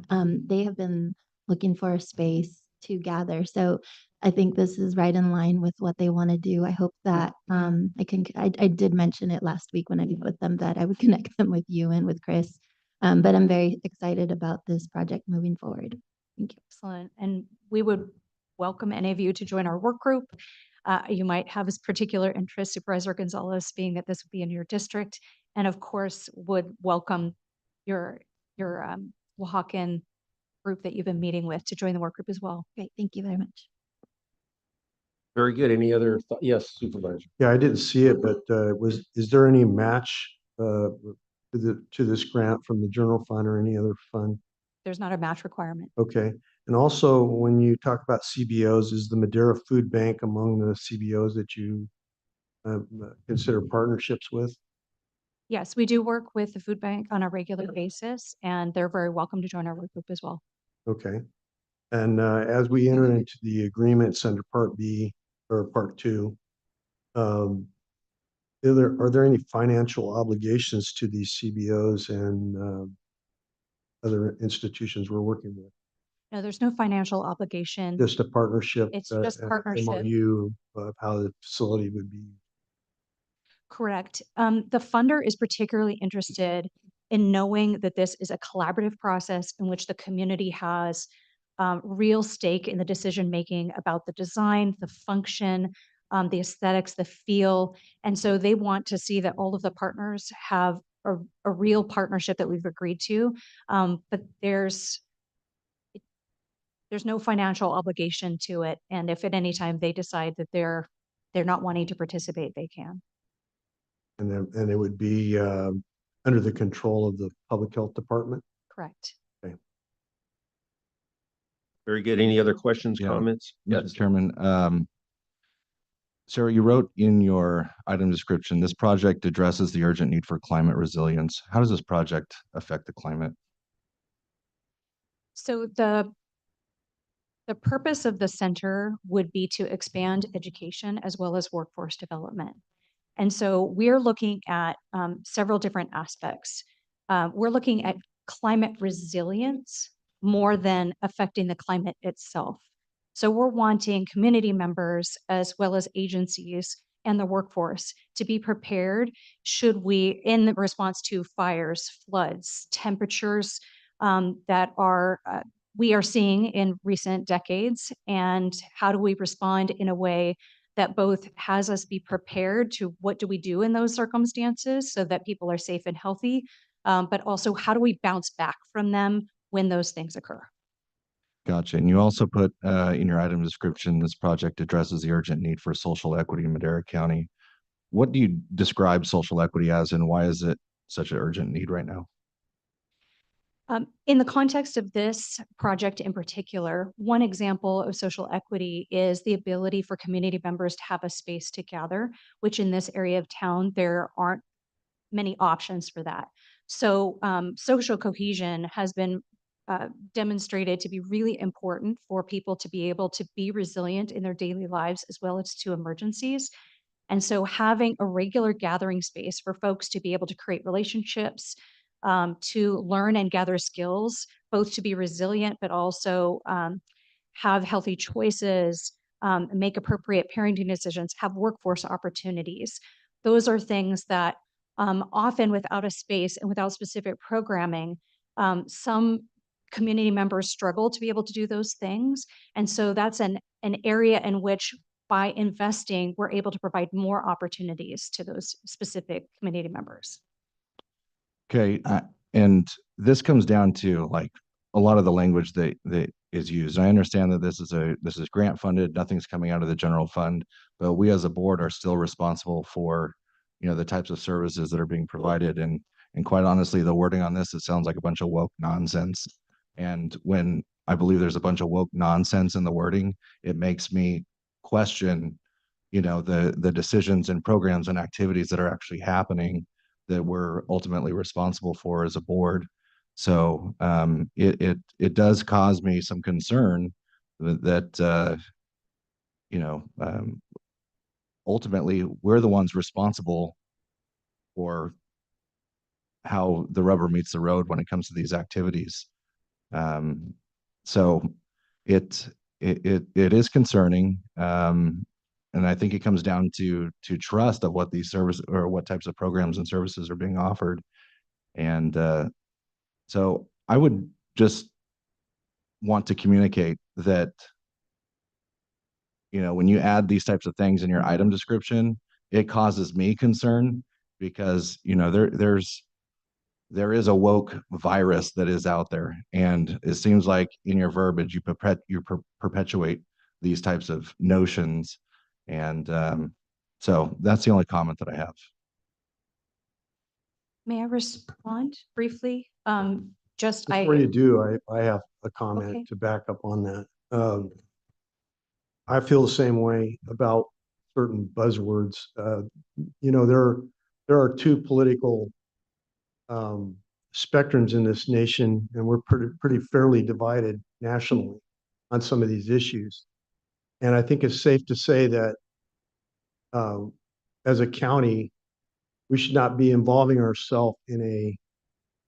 L: They have been looking for a space to gather. So I think this is right in line with what they want to do. I hope that I did mention it last week when I met with them that I would connect them with you and with Chris. But I'm very excited about this project moving forward. Thank you.
K: Excellent. And we would welcome any of you to join our work group. You might have a particular interest, Supervisor Gonzalez, being that this would be in your district, and of course would welcome your Oaxacan group that you've been meeting with to join the work group as well.
L: Great. Thank you very much.
A: Very good. Any other yes, Supervisor?
C: Yeah, I didn't see it, but is there any match to this grant from the general fund or any other fund?
K: There's not a match requirement.
C: Okay. And also, when you talk about CBOs, is the Madera Food Bank among the CBOs that you consider partnerships with?
K: Yes, we do work with the food bank on a regular basis, and they're very welcome to join our work group as well.
C: Okay. And as we enter into the agreements under Part B or Part 2, are there any financial obligations to these CBOs and other institutions we're working with?
K: No, there's no financial obligation.
C: Just a partnership.
K: It's just partnership.
C: MOU of how the facility would be.
K: Correct. The funder is particularly interested in knowing that this is a collaborative process in which the community has real stake in the decision-making about the design, the function, the aesthetics, the feel. And so they want to see that all of the partners have a real partnership that we've agreed to. But there's no financial obligation to it. And if at any time they decide that they're not wanting to participate, they can.
C: And it would be under the control of the Public Health Department?
K: Correct.
A: Very good. Any other questions,
D: Yeah.
A: comments?
D: Mr. Chairman, Sarah, you wrote in your item description, this project addresses the urgent need for climate resilience. How does this project affect the climate?
K: So the purpose of the center would be to expand education as well as workforce development. And so we're looking at several different aspects. We're looking at climate resilience more than affecting the climate itself. So we're wanting community members as well as agencies and the workforce to be prepared should we, in the response to fires, floods, temperatures that are we are seeing in recent decades, and how do we respond in a way that both has us be prepared to what do we do in those circumstances so that people are safe and healthy, but also how do we bounce back from them when those things occur.
D: Gotcha. And you also put in your item description, this project addresses the urgent need for social equity in Madera County. What do you describe social equity as, and why is it such an urgent need right now?
K: In the context of this project in particular, one example of social equity is the ability for community members to have a space to gather, which in this area of town, there aren't many options for that. So social cohesion has been demonstrated to be really important for people to be able to be resilient in their daily lives as well as to emergencies. And so having a regular gathering space for folks to be able to create relationships, to learn and gather skills, both to be resilient, but also have healthy choices, make appropriate parenting decisions, have workforce opportunities. Those are things that often without a space and without specific programming, some community members struggle to be able to do those things. And so that's an area in which by investing, we're able to provide more opportunities to those specific community members.
D: Okay, and this comes down to like a lot of the language that is used. I understand that this is grant funded, nothing's coming out of the general fund, but we as a board are still responsible for, you know, the types of services that are being provided. And quite honestly, the wording on this, it sounds like a bunch of woke nonsense. And when I believe there's a bunch of woke nonsense in the wording, it makes me question, you know, the decisions and programs and activities that are actually happening that we're ultimately responsible for as a board. So it does cause me some concern that you know, ultimately we're the ones responsible for how the rubber meets the road when it comes to these activities. So it is concerning. And I think it comes down to trust of what these services or what types of programs and services are being offered. And so I would just want to communicate that, you know, when you add these types of things in your item description, it causes me concern because, you know, there is a woke virus that is out there. And it seems like in your verbiage, you perpetuate these types of notions. And so that's the only comment that I have.
K: May I respond briefly?
C: Before you do, I have a comment
K: Okay.
C: to back up on that. I feel the same way about certain buzzwords. You know, there are two political spectrums in this nation, and we're pretty fairly divided nationally on some of these issues. And I think it's safe to say that as a county, we should not be involving ourselves in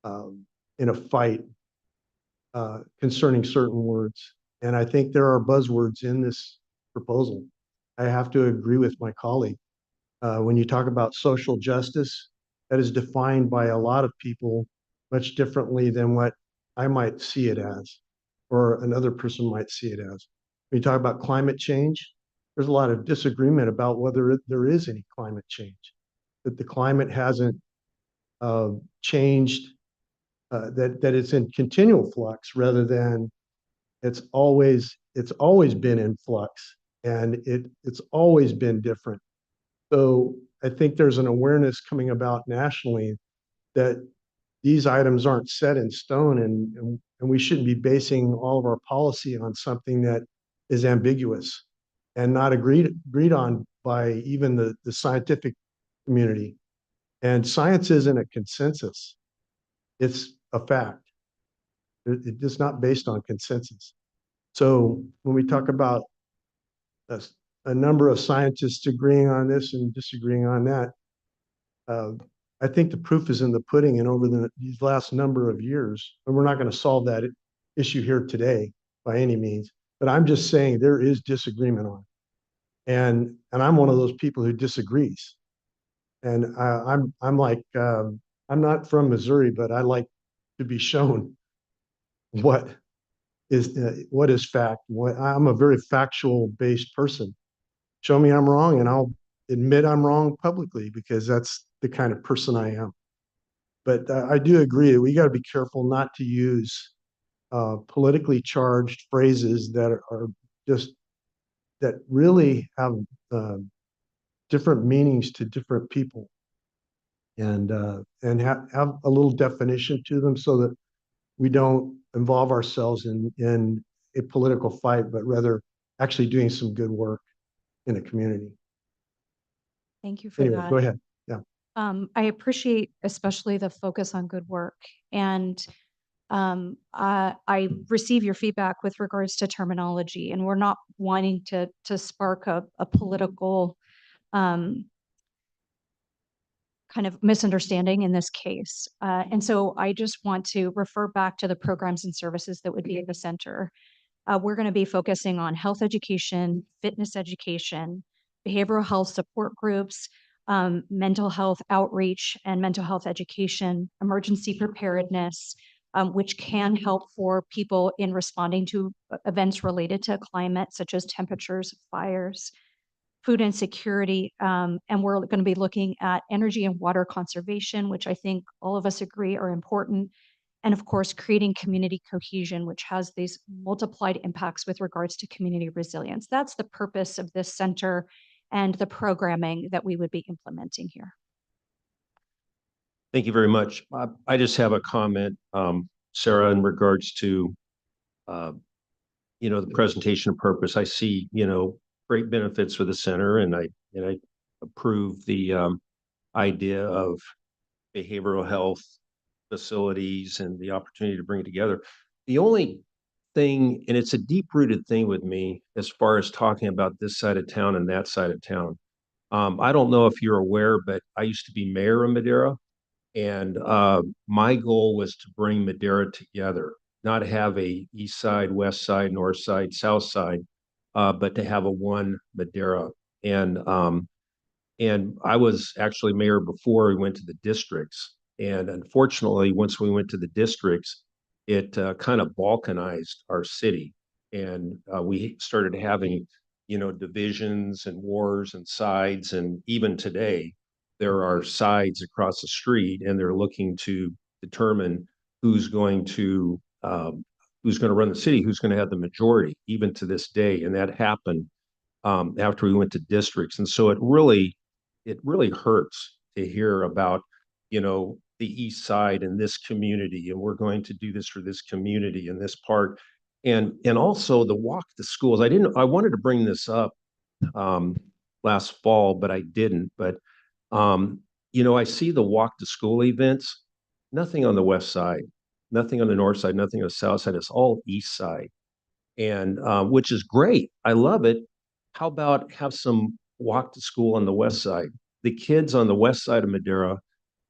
C: a fight concerning certain words. And I think there are buzzwords in this proposal. I have to agree with my colleague. When you talk about social justice, that is defined by a lot of people much differently than what I might see it as, or another person might see it as. When you talk about climate change, there's a lot of disagreement about whether there is any climate change, that the climate hasn't changed, that it's in continual flux rather than it's always been in flux, and it's always been different. So I think there's an awareness coming about nationally that these items aren't set in stone, and we shouldn't be basing all of our policy on something that is ambiguous and not agreed on by even the scientific community. And science isn't a consensus. It's a fact. It is not based on consensus. So when we talk about a, a number of scientists agreeing on this and disagreeing on that, uh, I think the proof is in the pudding. And over these last number of years, and we're not going to solve that issue here today by any means, but I'm just saying there is disagreement on it. And I'm one of those people who disagrees. And I'm like, I'm not from Missouri, but I like to be shown what is fact. I'm a very factual based person. Show me I'm wrong, and I'll admit I'm wrong publicly, because that's the kind of person I am. But I do agree that we got to be careful not to use politically charged phrases that are just that really have different meanings to different people, and have a little definition to them, so that we don't involve ourselves in a political fight, but rather actually doing some good work in a community.
K: Thank you for
C: Anyway,
K: that.
C: go ahead. Yeah.
K: I appreciate especially the focus on good work. And I receive your feedback with regards to terminology, and we're not wanting to spark a political kind of misunderstanding in this case. And so I just want to refer back to the programs and services that would be at the center. We're going to be focusing on health education, fitness education, behavioral health support groups, mental health outreach and mental health education, emergency preparedness, which can help for people in responding to events related to climate, such as temperatures, fires, food insecurity, and we're going to be looking at energy and water conservation, which I think all of us agree are important. And of course, creating community cohesion, which has these multiplied impacts with regards to community resilience. That's the purpose of this center and the programming that we would be implementing here.
A: Thank you very much. I just have a comment, Sarah, in regards to, the presentation purpose. I see, great benefits for the center, and I approve the idea of behavioral health facilities and the opportunity to bring it together. The only thing, and it's a deep-rooted thing with me as far as talking about this side of town and that side of town. I don't know if you're aware, but I used to be mayor of Madera, and my goal was to bring Madera together, not have a east side, west side, north side, south side, but to have a one Madera. And I was actually mayor before we went to the districts. And unfortunately, once we went to the districts, it kind of balkanized our city. And we started having, divisions and wars and sides. And even today, there are sides across the street, and they're looking to determine who's going to run the city, who's going to have the majority, even to this day. And that happened after we went to districts. And so it really hurts to hear about, the east side and this community, and we're going to do this for this community in this part. And also the walk to schools. I wanted to bring this up last fall, but I didn't. But I see the walk to school events, nothing on the west side, nothing on the north side, nothing on the south side. It's all east side, and which is great. I love it. How about have some walk to school on the west side? The kids on the west side of Madera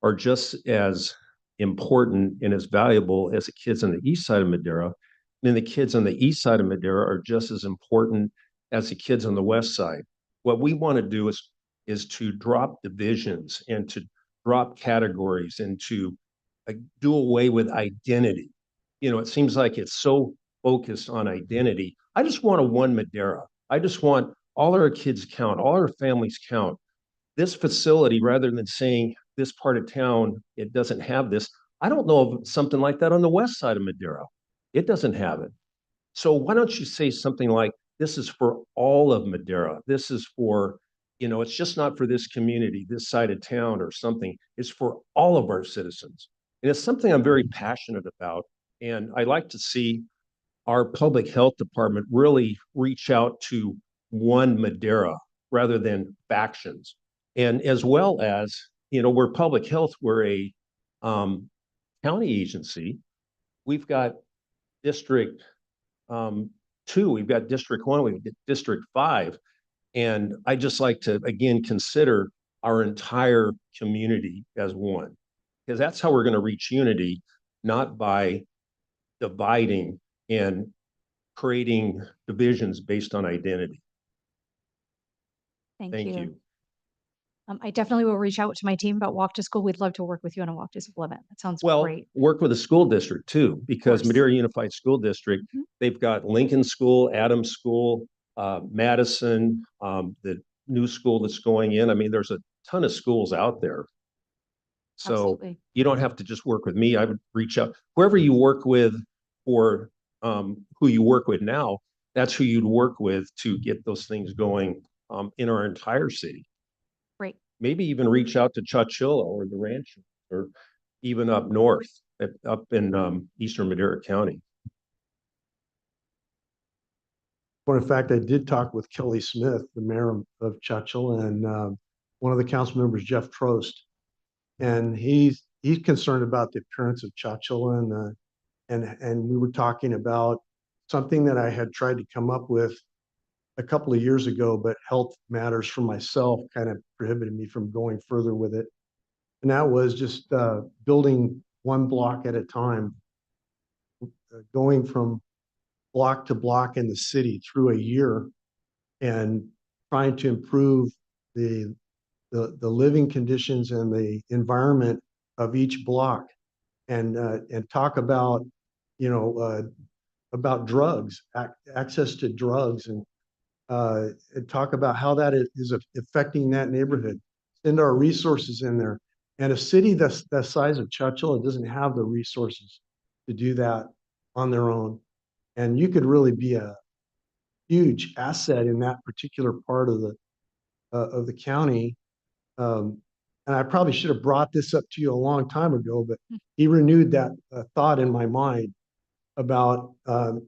A: are just as important and as valuable as the kids on the east side of Madera. And the kids on the east side of Madera are just as important as the kids on the west side. What we want to do is to drop divisions and to drop categories and to do away with identity. It seems like it's so focused on identity. I just want a one Madera. I just want all our kids count, all our families count. This facility, rather than saying this part of town, it doesn't have this. I don't know of something like that on the west side of Madera. It doesn't have it. So why don't you say something like, this is for all of Madera. This is for, it's just not for this community, this side of town or something. It's for all of our citizens. And it's something I'm very passionate about. And I like to see our public health department really reach out to one Madera rather than factions. And as well as, we're public health, we're a county agency. We've got District 2, we've got District 1, we've got District 5. And I just like to, again, consider our entire community as one, because that's how we're going to reach unity, not by dividing and creating divisions based on identity.
K: Thank
A: Thank
K: you.
A: you.
K: I definitely will reach out to my team about Walk to School. We'd love to work with you on a Walk to School event. That sounds
A: Well,
K: great.
A: work with a school district too, because
K: course.
A: Madera Unified School District,
K: Mhm.
A: they've got Lincoln School, Adams School, Madison, the new school that's going in. I mean, there's a ton of schools out there. So
K: Absolutely.
A: you don't have to just work with me. I would reach out, whoever you work with, or who you work with now, that's who you'd work with to get those things going in our entire city.
K: Great.
A: Maybe even reach out to Chowchilla or the Rancho, or even up north, up in Eastern Madera County.
C: Well, in fact, I did talk with Kelly Smith, the mayor of Chowchilla, and one of the council members, Jeff Trost. And he's concerned about the appearance of Chowchilla, and we were talking about something that I had tried to come up with a couple of years ago, but health matters for myself kind of prohibited me from going further with it. And that was just building one block at a time, going from block to block in the city through a year, and trying to improve the living conditions and the environment of each block, and talk about about drugs, access to drugs, and talk about how that is affecting that neighborhood. Send our resources in there. And a city that's the size of Chowchilla doesn't have the resources to do that on their own. And you could really be a huge asset in that particular part of the county. And I probably should have brought this up to you a long time ago, but he renewed that thought in my mind about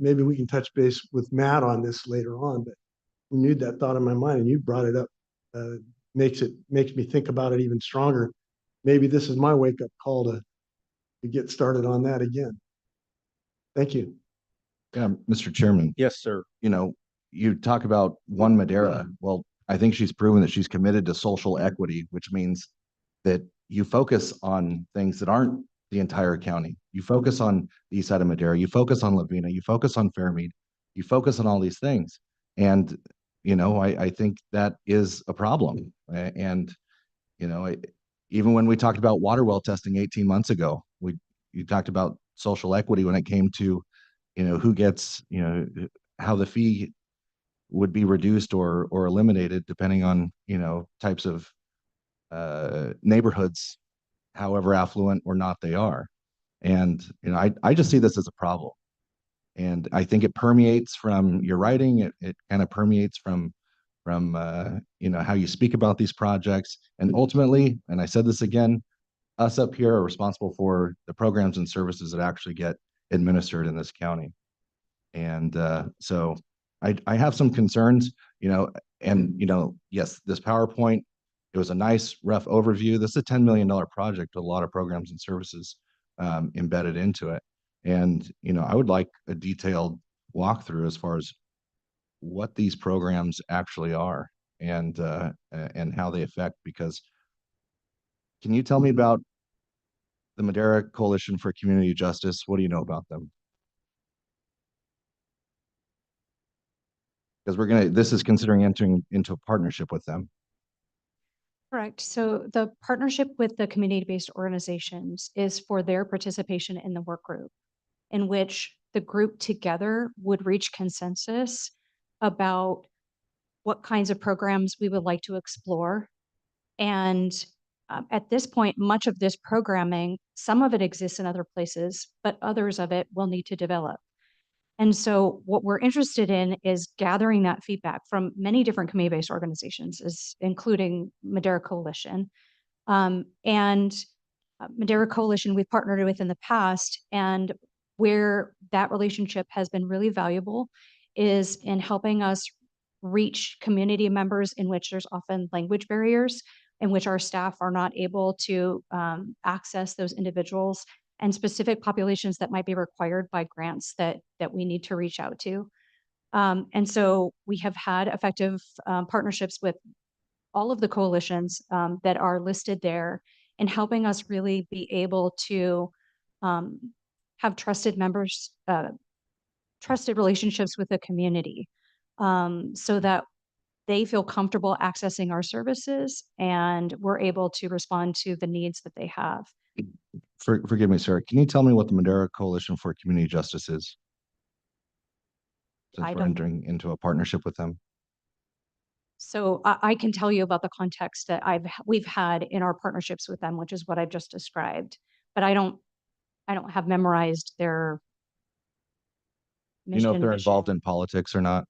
C: maybe we can touch base with Matt on this later on, but renewed that thought in my mind, and you brought it up. Makes me think about it even stronger. Maybe this is my wake up call to get started on that again. Thank you.
D: Yeah, Mr. Chairman,
A: Yes, sir.
D: you talk about one Madera. Well, I think she's proven that she's committed to social equity, which means that you focus on things that aren't the entire county. You focus on the east side of Madera, you focus on Lavina, you focus on Fairmead, you focus on all these things. And, I think that is a problem. And, even when we talked about water well testing 18 months ago, you talked about social equity when it came to, who gets, how the fee would be reduced or eliminated depending on, types of neighborhoods, however affluent or not they are. And, I just see this as a problem. And I think it permeates from your writing. It kind of permeates from how you speak about these projects. And ultimately, and I said this again, us up here are responsible for the programs and services that actually get administered in this county. And so I have some concerns, and yes, this PowerPoint, it was a nice rough overview. This is a $10 million project, a lot of programs and services embedded into it. And, I would like a detailed walkthrough as far as what these programs actually are and how they affect, because can you tell me about the Madera Coalition for Community Justice? What do you know about them? Because this is considering entering into a partnership with them.
K: Correct. So the partnership with the community-based organizations is for their participation in the work group, in which the group together would reach consensus about what kinds of programs we would like to explore. And at this point, much of this programming, some of it exists in other places, but others of it will need to develop. And so what we're interested in is gathering that feedback from many different community-based organizations, including Madera Coalition. And Madera Coalition we've partnered with in the past, and where that relationship has been really valuable is in helping us reach community members in which there's often language barriers, in which our staff are not able to access those individuals, and specific populations that might be required by grants that we need to reach out to. And so we have had effective partnerships with all of the coalitions that are listed there, and helping us really be able to have trusted members, trusted relationships with the community, so that they feel comfortable accessing our services and we're able to respond to the needs that they have.
D: Forgive me, sir. Can you tell me what the Madera Coalition for Community Justice is? Since
K: I
D: we're
K: don't-
D: entering into a partnership with them.
K: So I can tell you about the context that we've had in our partnerships with them, which is what I've just described, but I don't have memorized their
D: Do you know if
K: mission,
D: they're
K: vision.
D: involved in politics or not?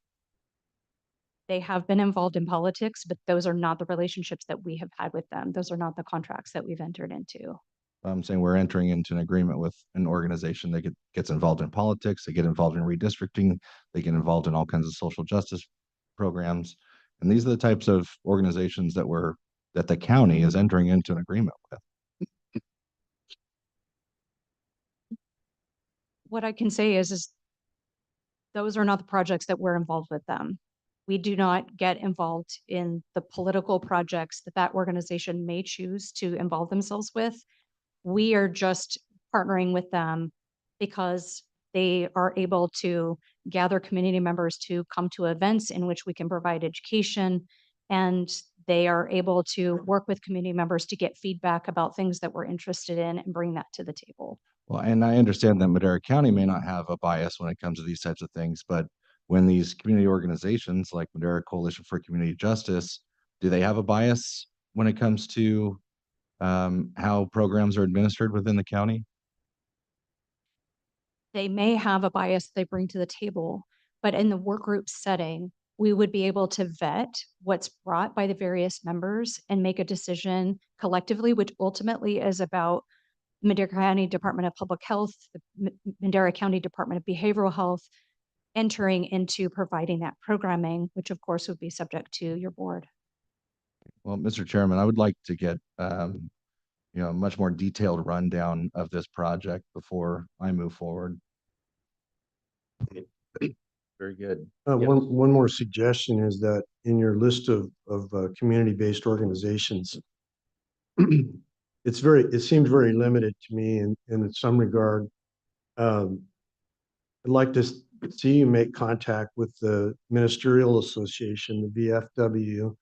K: They have been involved in politics, but those are not the relationships that we have had with them. Those are not the contracts that we've entered into.
D: I'm saying we're entering into an agreement with an organization that gets involved in politics, they get involved in redistricting, they get involved in all kinds of social justice programs. And these are the types of organizations that the county is entering into an agreement with.
K: What I can say is those are not the projects that we're involved with them. We do not get involved in the political projects that organization may choose to involve themselves with. We are just partnering with them because they are able to gather community members to come to events in which we can provide education, and they are able to work with community members to get feedback about things that we're interested in and bring that to the table.
D: Well, and I understand that Madera County may not have a bias when it comes to these types of things, but when these community organizations like Madera Coalition for Community Justice, do they have a bias when it comes to how programs are administered within the county?
K: They may have a bias they bring to the table, but in the work group setting, we would be able to vet what's brought by the various members and make a decision collectively, which ultimately is about Madera County Department of Public Health, the Madera County Department of Behavioral Health, entering into providing that programming, which of course would be subject to your board.
D: Well, Mr. Chairman, I would like to get a much more detailed rundown of this project before I move forward.
A: Very good.
C: One,
A: Yes.
C: one more suggestion is that in your list of community-based organizations, it seems very limited to me in some regard. I'd like to see you make contact with the Ministerial Association, the VFW,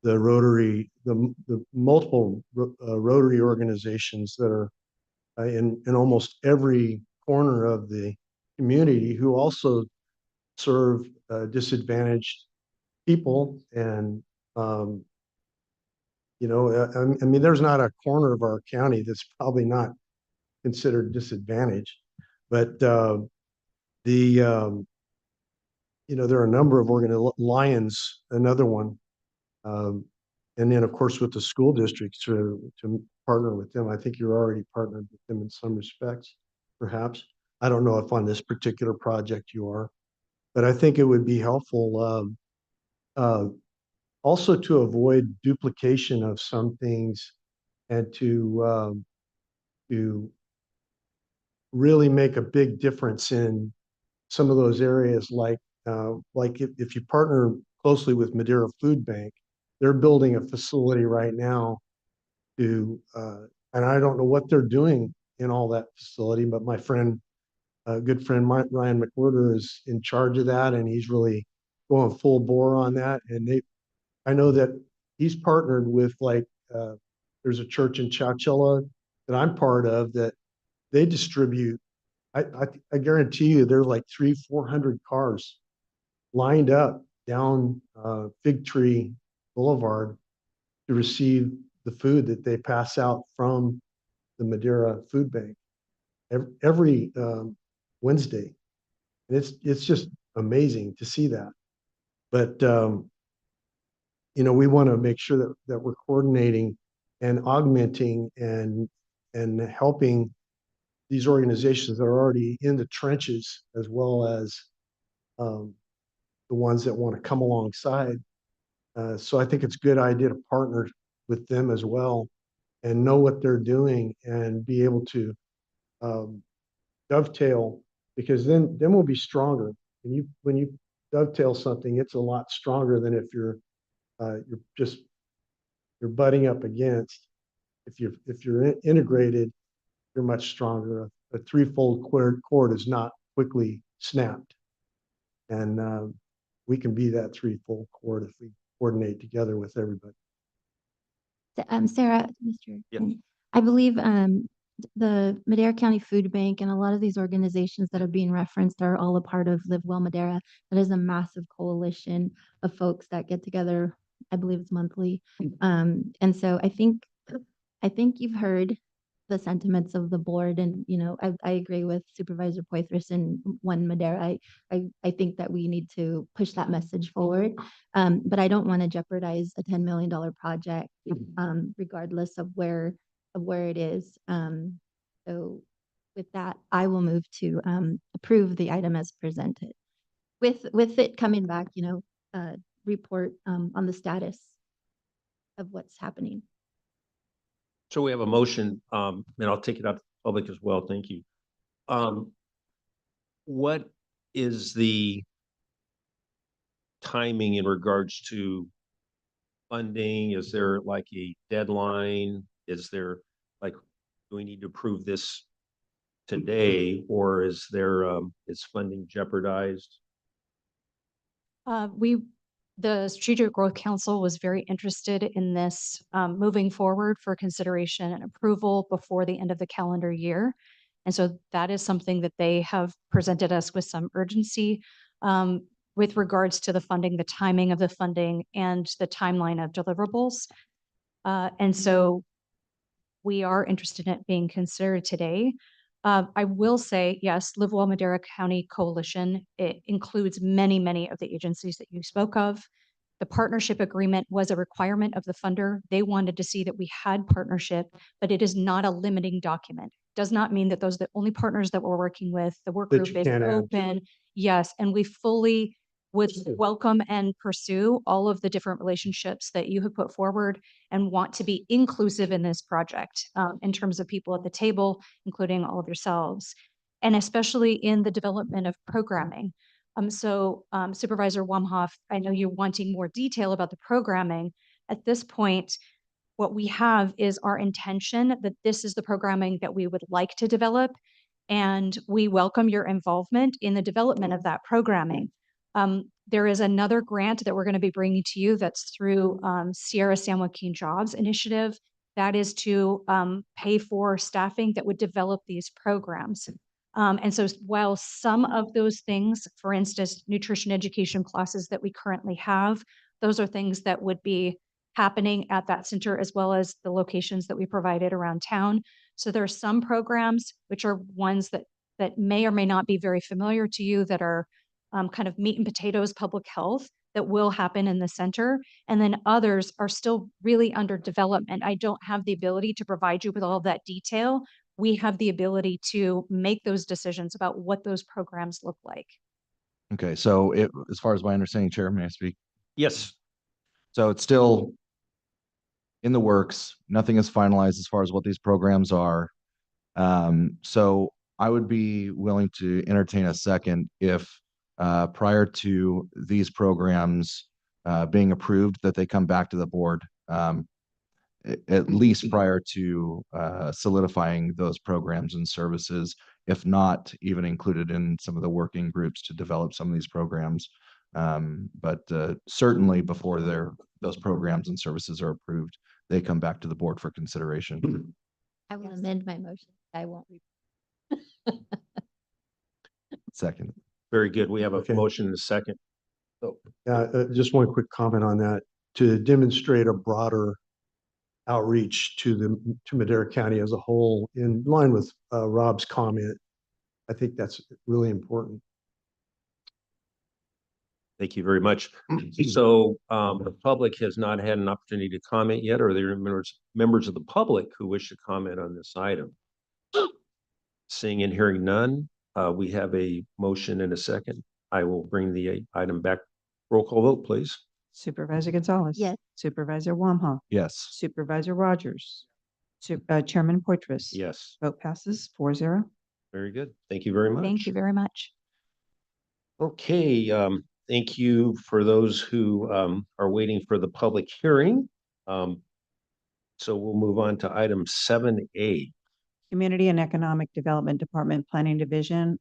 C: the Rotary, the multiple Rotary organizations that are in almost every corner of the community, who also serve disadvantaged people. And I mean, there's not a corner of our county that's probably not considered disadvantaged, but there are a number of Lions, another one, and then of course with the school districts to partner with them. I think you're already partnered with them in some respects, perhaps. I don't know if on this particular project you are, but I think it would be helpful also to avoid duplication of some things, and to really make a big difference in some of those areas, like if you partner closely with Madera Food Bank, they're building a facility right now and I don't know what they're doing in all that facility, but my friend, good friend Ryan McWhirter is in charge of that, and he's really going full bore on that. And I know that he's partnered with there's a church in Chowchilla that I'm part of that they distribute. I guarantee you there are like 300-400 cars lined up down Fig Tree Boulevard to receive the food that they pass out from the Madera Food Bank every Wednesday. And it's just amazing to see that. But you know, we want to make sure that we're coordinating and augmenting and helping these organizations that are already in the trenches, as well as the ones that want to come alongside. So I think it's a good idea to partner with them as well and know what they're doing and be able to dovetail, because then we'll be stronger. When you dovetail something, it's a lot stronger than if you're butting up against. If you're integrated, you're much stronger. A threefold cord is not quickly snapped, and we can be that threefold cord if we coordinate together with everybody.
L: Sarah, Mr.
A: Yes.
L: I believe the Madera County Food Bank and a lot of these organizations that are being referenced are all a part of Live Well Madera. That is a massive coalition of folks that get together. I believe it's monthly. And so I think you've heard the sentiments of the board, and you know, I agree with Supervisor Poitras and One Madera. I think that we need to push that message forward. But I don't want to jeopardize a $10 million project, regardless of where it is. So with that, I will move to approve the item as presented. With it coming back, you know, report on the status of what's happening.
A: So we have a motion, and I'll take it out to the public as well. Thank you. What is the timing in regards to funding? Is there like a deadline? Is there like, do we need to approve this today, or is there, is funding jeopardized?
K: The Strategic Growth Council was very interested in this moving forward for consideration and approval before the end of the calendar year. And so that is something that they have presented us with some urgency with regards to the funding, the timing of the funding, and the timeline of deliverables. And so we are interested in it being considered today. I will say, yes, Live Well Madera County Coalition, it includes many, many of the agencies that you spoke of. The partnership agreement was a requirement of the funder. They wanted to see that we had partnership, but it is not a limiting document. Does not mean that those are the only partners that we're working with. The work group is open. Yes, and we fully would welcome and pursue all of the different relationships that you have put forward and want to be inclusive in this project in terms of people at the table, including all of yourselves, and especially in the development of programming. Supervisor Wamhoff, I know you're wanting more detail about the programming. At this point, what we have is our intention that this is the programming that we would like to develop, and we welcome your involvement in the development of that programming. There is another grant that we're going to be bringing to you that's through Sierra San Joaquin Jobs Initiative. That is to pay for staffing that would develop these programs. And so while some of those things, for instance, nutrition education classes that we currently have, those are things that would be happening at that center as well as the locations that we provided around town. So there are some programs which are ones that may or may not be very familiar to you that are kind of meat and potatoes public health that will happen in the center. And then others are still really under development. I don't have the ability to provide you with all that detail. We have the ability to make those decisions about what those programs look like.
D: Okay, so as far as my understanding, Chair, may I speak?
A: Yes.
D: So it's still in the works. Nothing is finalized as far as what these programs are. So I would be willing to entertain a second if prior to these programs being approved, that they come back to the board, at least prior to solidifying those programs and services, if not even included in some of the working groups to develop some of these programs. But certainly before those programs and services are approved, they come back to the board for consideration.
L: I will amend my motion. I won't.
D: Second.
A: Very good. We have a
C: Okay.
A: motion and a second. So,
C: Just one quick comment on that. To demonstrate a broader outreach to Madera County as a whole, in line with Rob's comment, I think that's really important.
A: Thank you very much. So the public has not had an opportunity to comment yet. Are there members of the public who wish to comment on this item? Seeing and hearing none, we have a motion and a second. I will bring the item back. Roll call vote, please.
F: Supervisor Gonzalez.
L: Yes.
F: Supervisor Wamhaugh.
D: Yes.
F: Supervisor Rogers. Chairman Poitras.
A: Yes,
F: Vote passes 4-0.
A: very good. Thank you very much.
K: Thank you very much.
A: Okay, thank you for those who are waiting for the public hearing. So we'll move on to item 7A.
F: Community and Economic Development Department Planning Division,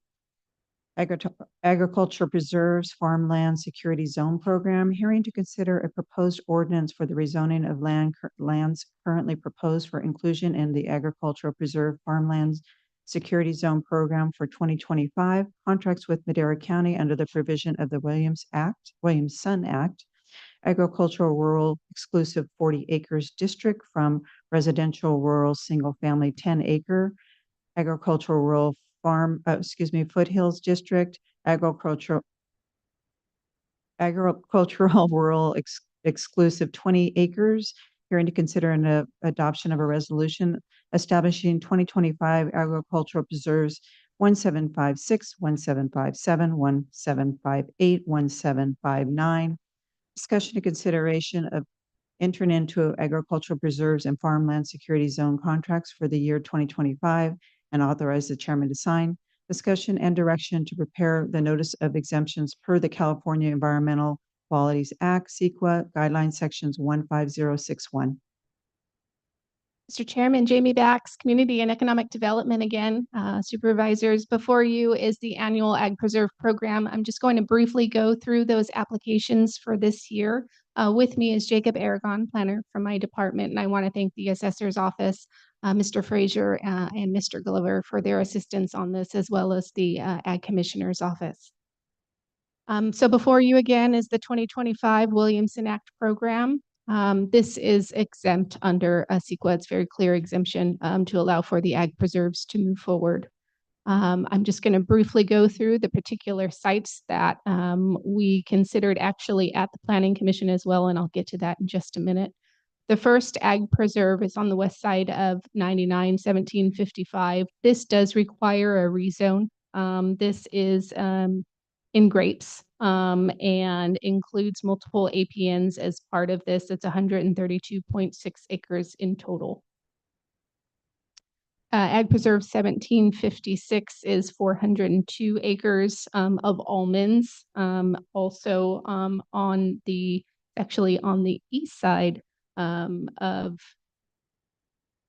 F: Agriculture Preserves Farmland Security Zone Program, hearing to consider a proposed ordinance for the rezoning of lands currently proposed for inclusion in the Agricultural Preserve Farmlands Security Zone Program for 2025, contracts with Madera County under the provision of the Williamson Act, Agricultural Rural Exclusive 40 Acres District from Residential Rural Single Family 10 Acre, Agricultural Rural Foothills District, Agricultural Rural Exclusive 20 Acres, hearing to consider an adoption of a resolution establishing 2025 agricultural preserves 1756, 1757, 1758, 1759. Discussion and consideration of entering into agricultural preserves and farmland security zone contracts for the year 2025 and authorize the chairman to sign. Discussion and direction to prepare the notice of exemptions per the California Environmental Qualities Act, CEQA, guideline sections 15061.
G: Mr. Chairman, Jamie Bax, Community and Economic Development again. Supervisors, before you is the annual Ag Preserve Program. I'm just going to briefly go through those applications for this year. With me is Jacob Aragon, planner from my department, and I want to thank the assessor's office, Mr. Frazier and Mr. Glover for their assistance on this, as well as the Ag Commissioner's office. So before you again is the 2025 Williamson Act program. This is exempt under a CEQA. It's very clear exemption to allow for the ag preserves to move forward. I'm just going to briefly go through the particular sites that we considered actually at the Planning Commission as well, and I'll get to that in just a minute. The first ag preserve is on the west side of 99-1755. This does require a rezone. This is in grapes and includes multiple APNs as part of this. It's 132.6 acres in total. Ag Preserve 1756 is 402 acres of almonds. Also on the east side of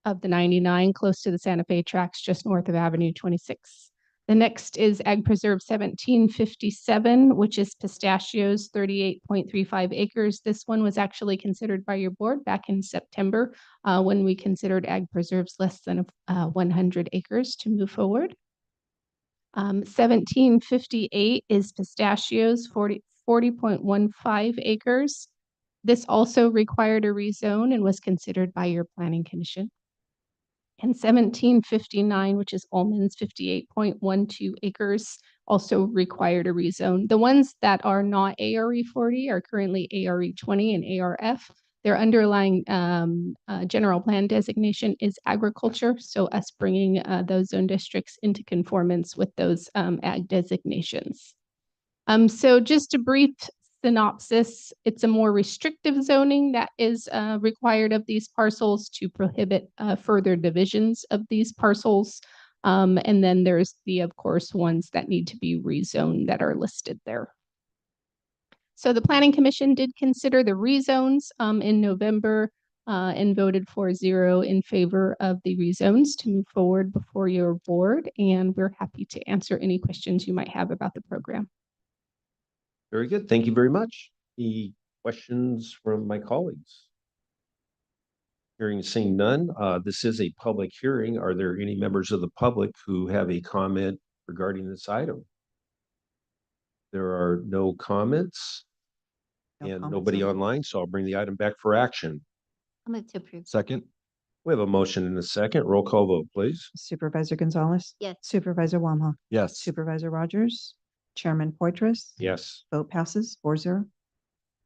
G: the 99, close to the Santa Fe tracks, just north of Avenue 26. The next is Ag Preserve 1757, which is pistachios, 38.35 acres. This one was actually considered by your board back in September when we considered ag preserves less than 100 acres to move forward. 1758 is pistachios, 40.15 acres. This also required a rezone and was considered by your planning commission. And 1759, which is almonds, 58.12 acres, also required a rezone. The ones that are not ARE 40 are currently ARE 20 and ARF. Their underlying general plan designation is agriculture, so us bringing those zone districts into conformance with those ag designations. So just a brief synopsis, it's a more restrictive zoning that is required of these parcels to prohibit further divisions of these parcels. And then there's of course, ones that need to be rezoned that are listed there. So the Planning Commission did consider the rezones in November and voted 4-0 in favor of the rezones to move forward before your board. And we're happy to answer any questions you might have about the program.
A: Very good. Thank you very much. Any questions from my colleagues? Hearing and seeing none, this is a public hearing. Are there any members of the public who have a comment regarding this item? There are no comments and nobody online, so I'll bring the item back for action.
L: I'll move to approve.
D: Second.
A: We have a motion and a second. Roll call vote, please.
F: Supervisor Gonzalez.
L: Yes.
F: Supervisor Wamhaugh.
D: Yes.
F: Supervisor Rogers. Chairman Poitras.
A: Yes.
F: Vote passes 4-0.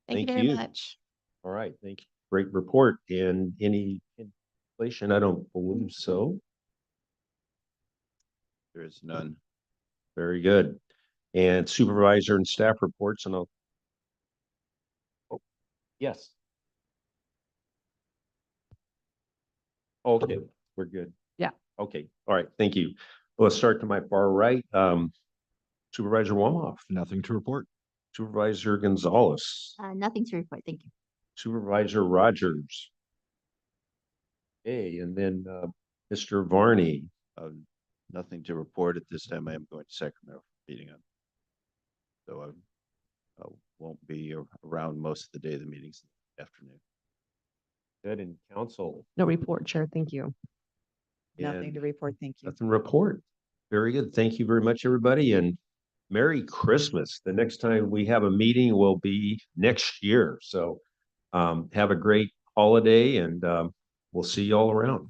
G: Thank you
A: Thank
G: very
A: you.
G: much.
A: All right, thank you. Great report. And any inflation? I don't believe so.
M: There is none.
A: Very good. And supervisor and staff reports, and I'll. Oh, yes. Okay, we're good.
B: Yeah.
A: Okay, all right, thank you. Let's start to my far right. Supervisor Womoff,
D: Nothing to report.
A: Supervisor Gonzalez,
L: Nothing to report. Thank you.
A: Supervisor Rogers. Okay, and then Mr. Varney.
M: Nothing to report at this time. I am going to Sacramento for meeting on. So I won't be around most of the day. The meetings in the afternoon.
A: Good, and council.
B: No report, Chair. Thank you.
F: Nothing
A: And
F: to report. Thank you.
A: nothing to report. Very good. Thank you very much, everybody, and Merry Christmas. The next time we have a meeting will be next year. So have a great holiday, and we'll see you all around.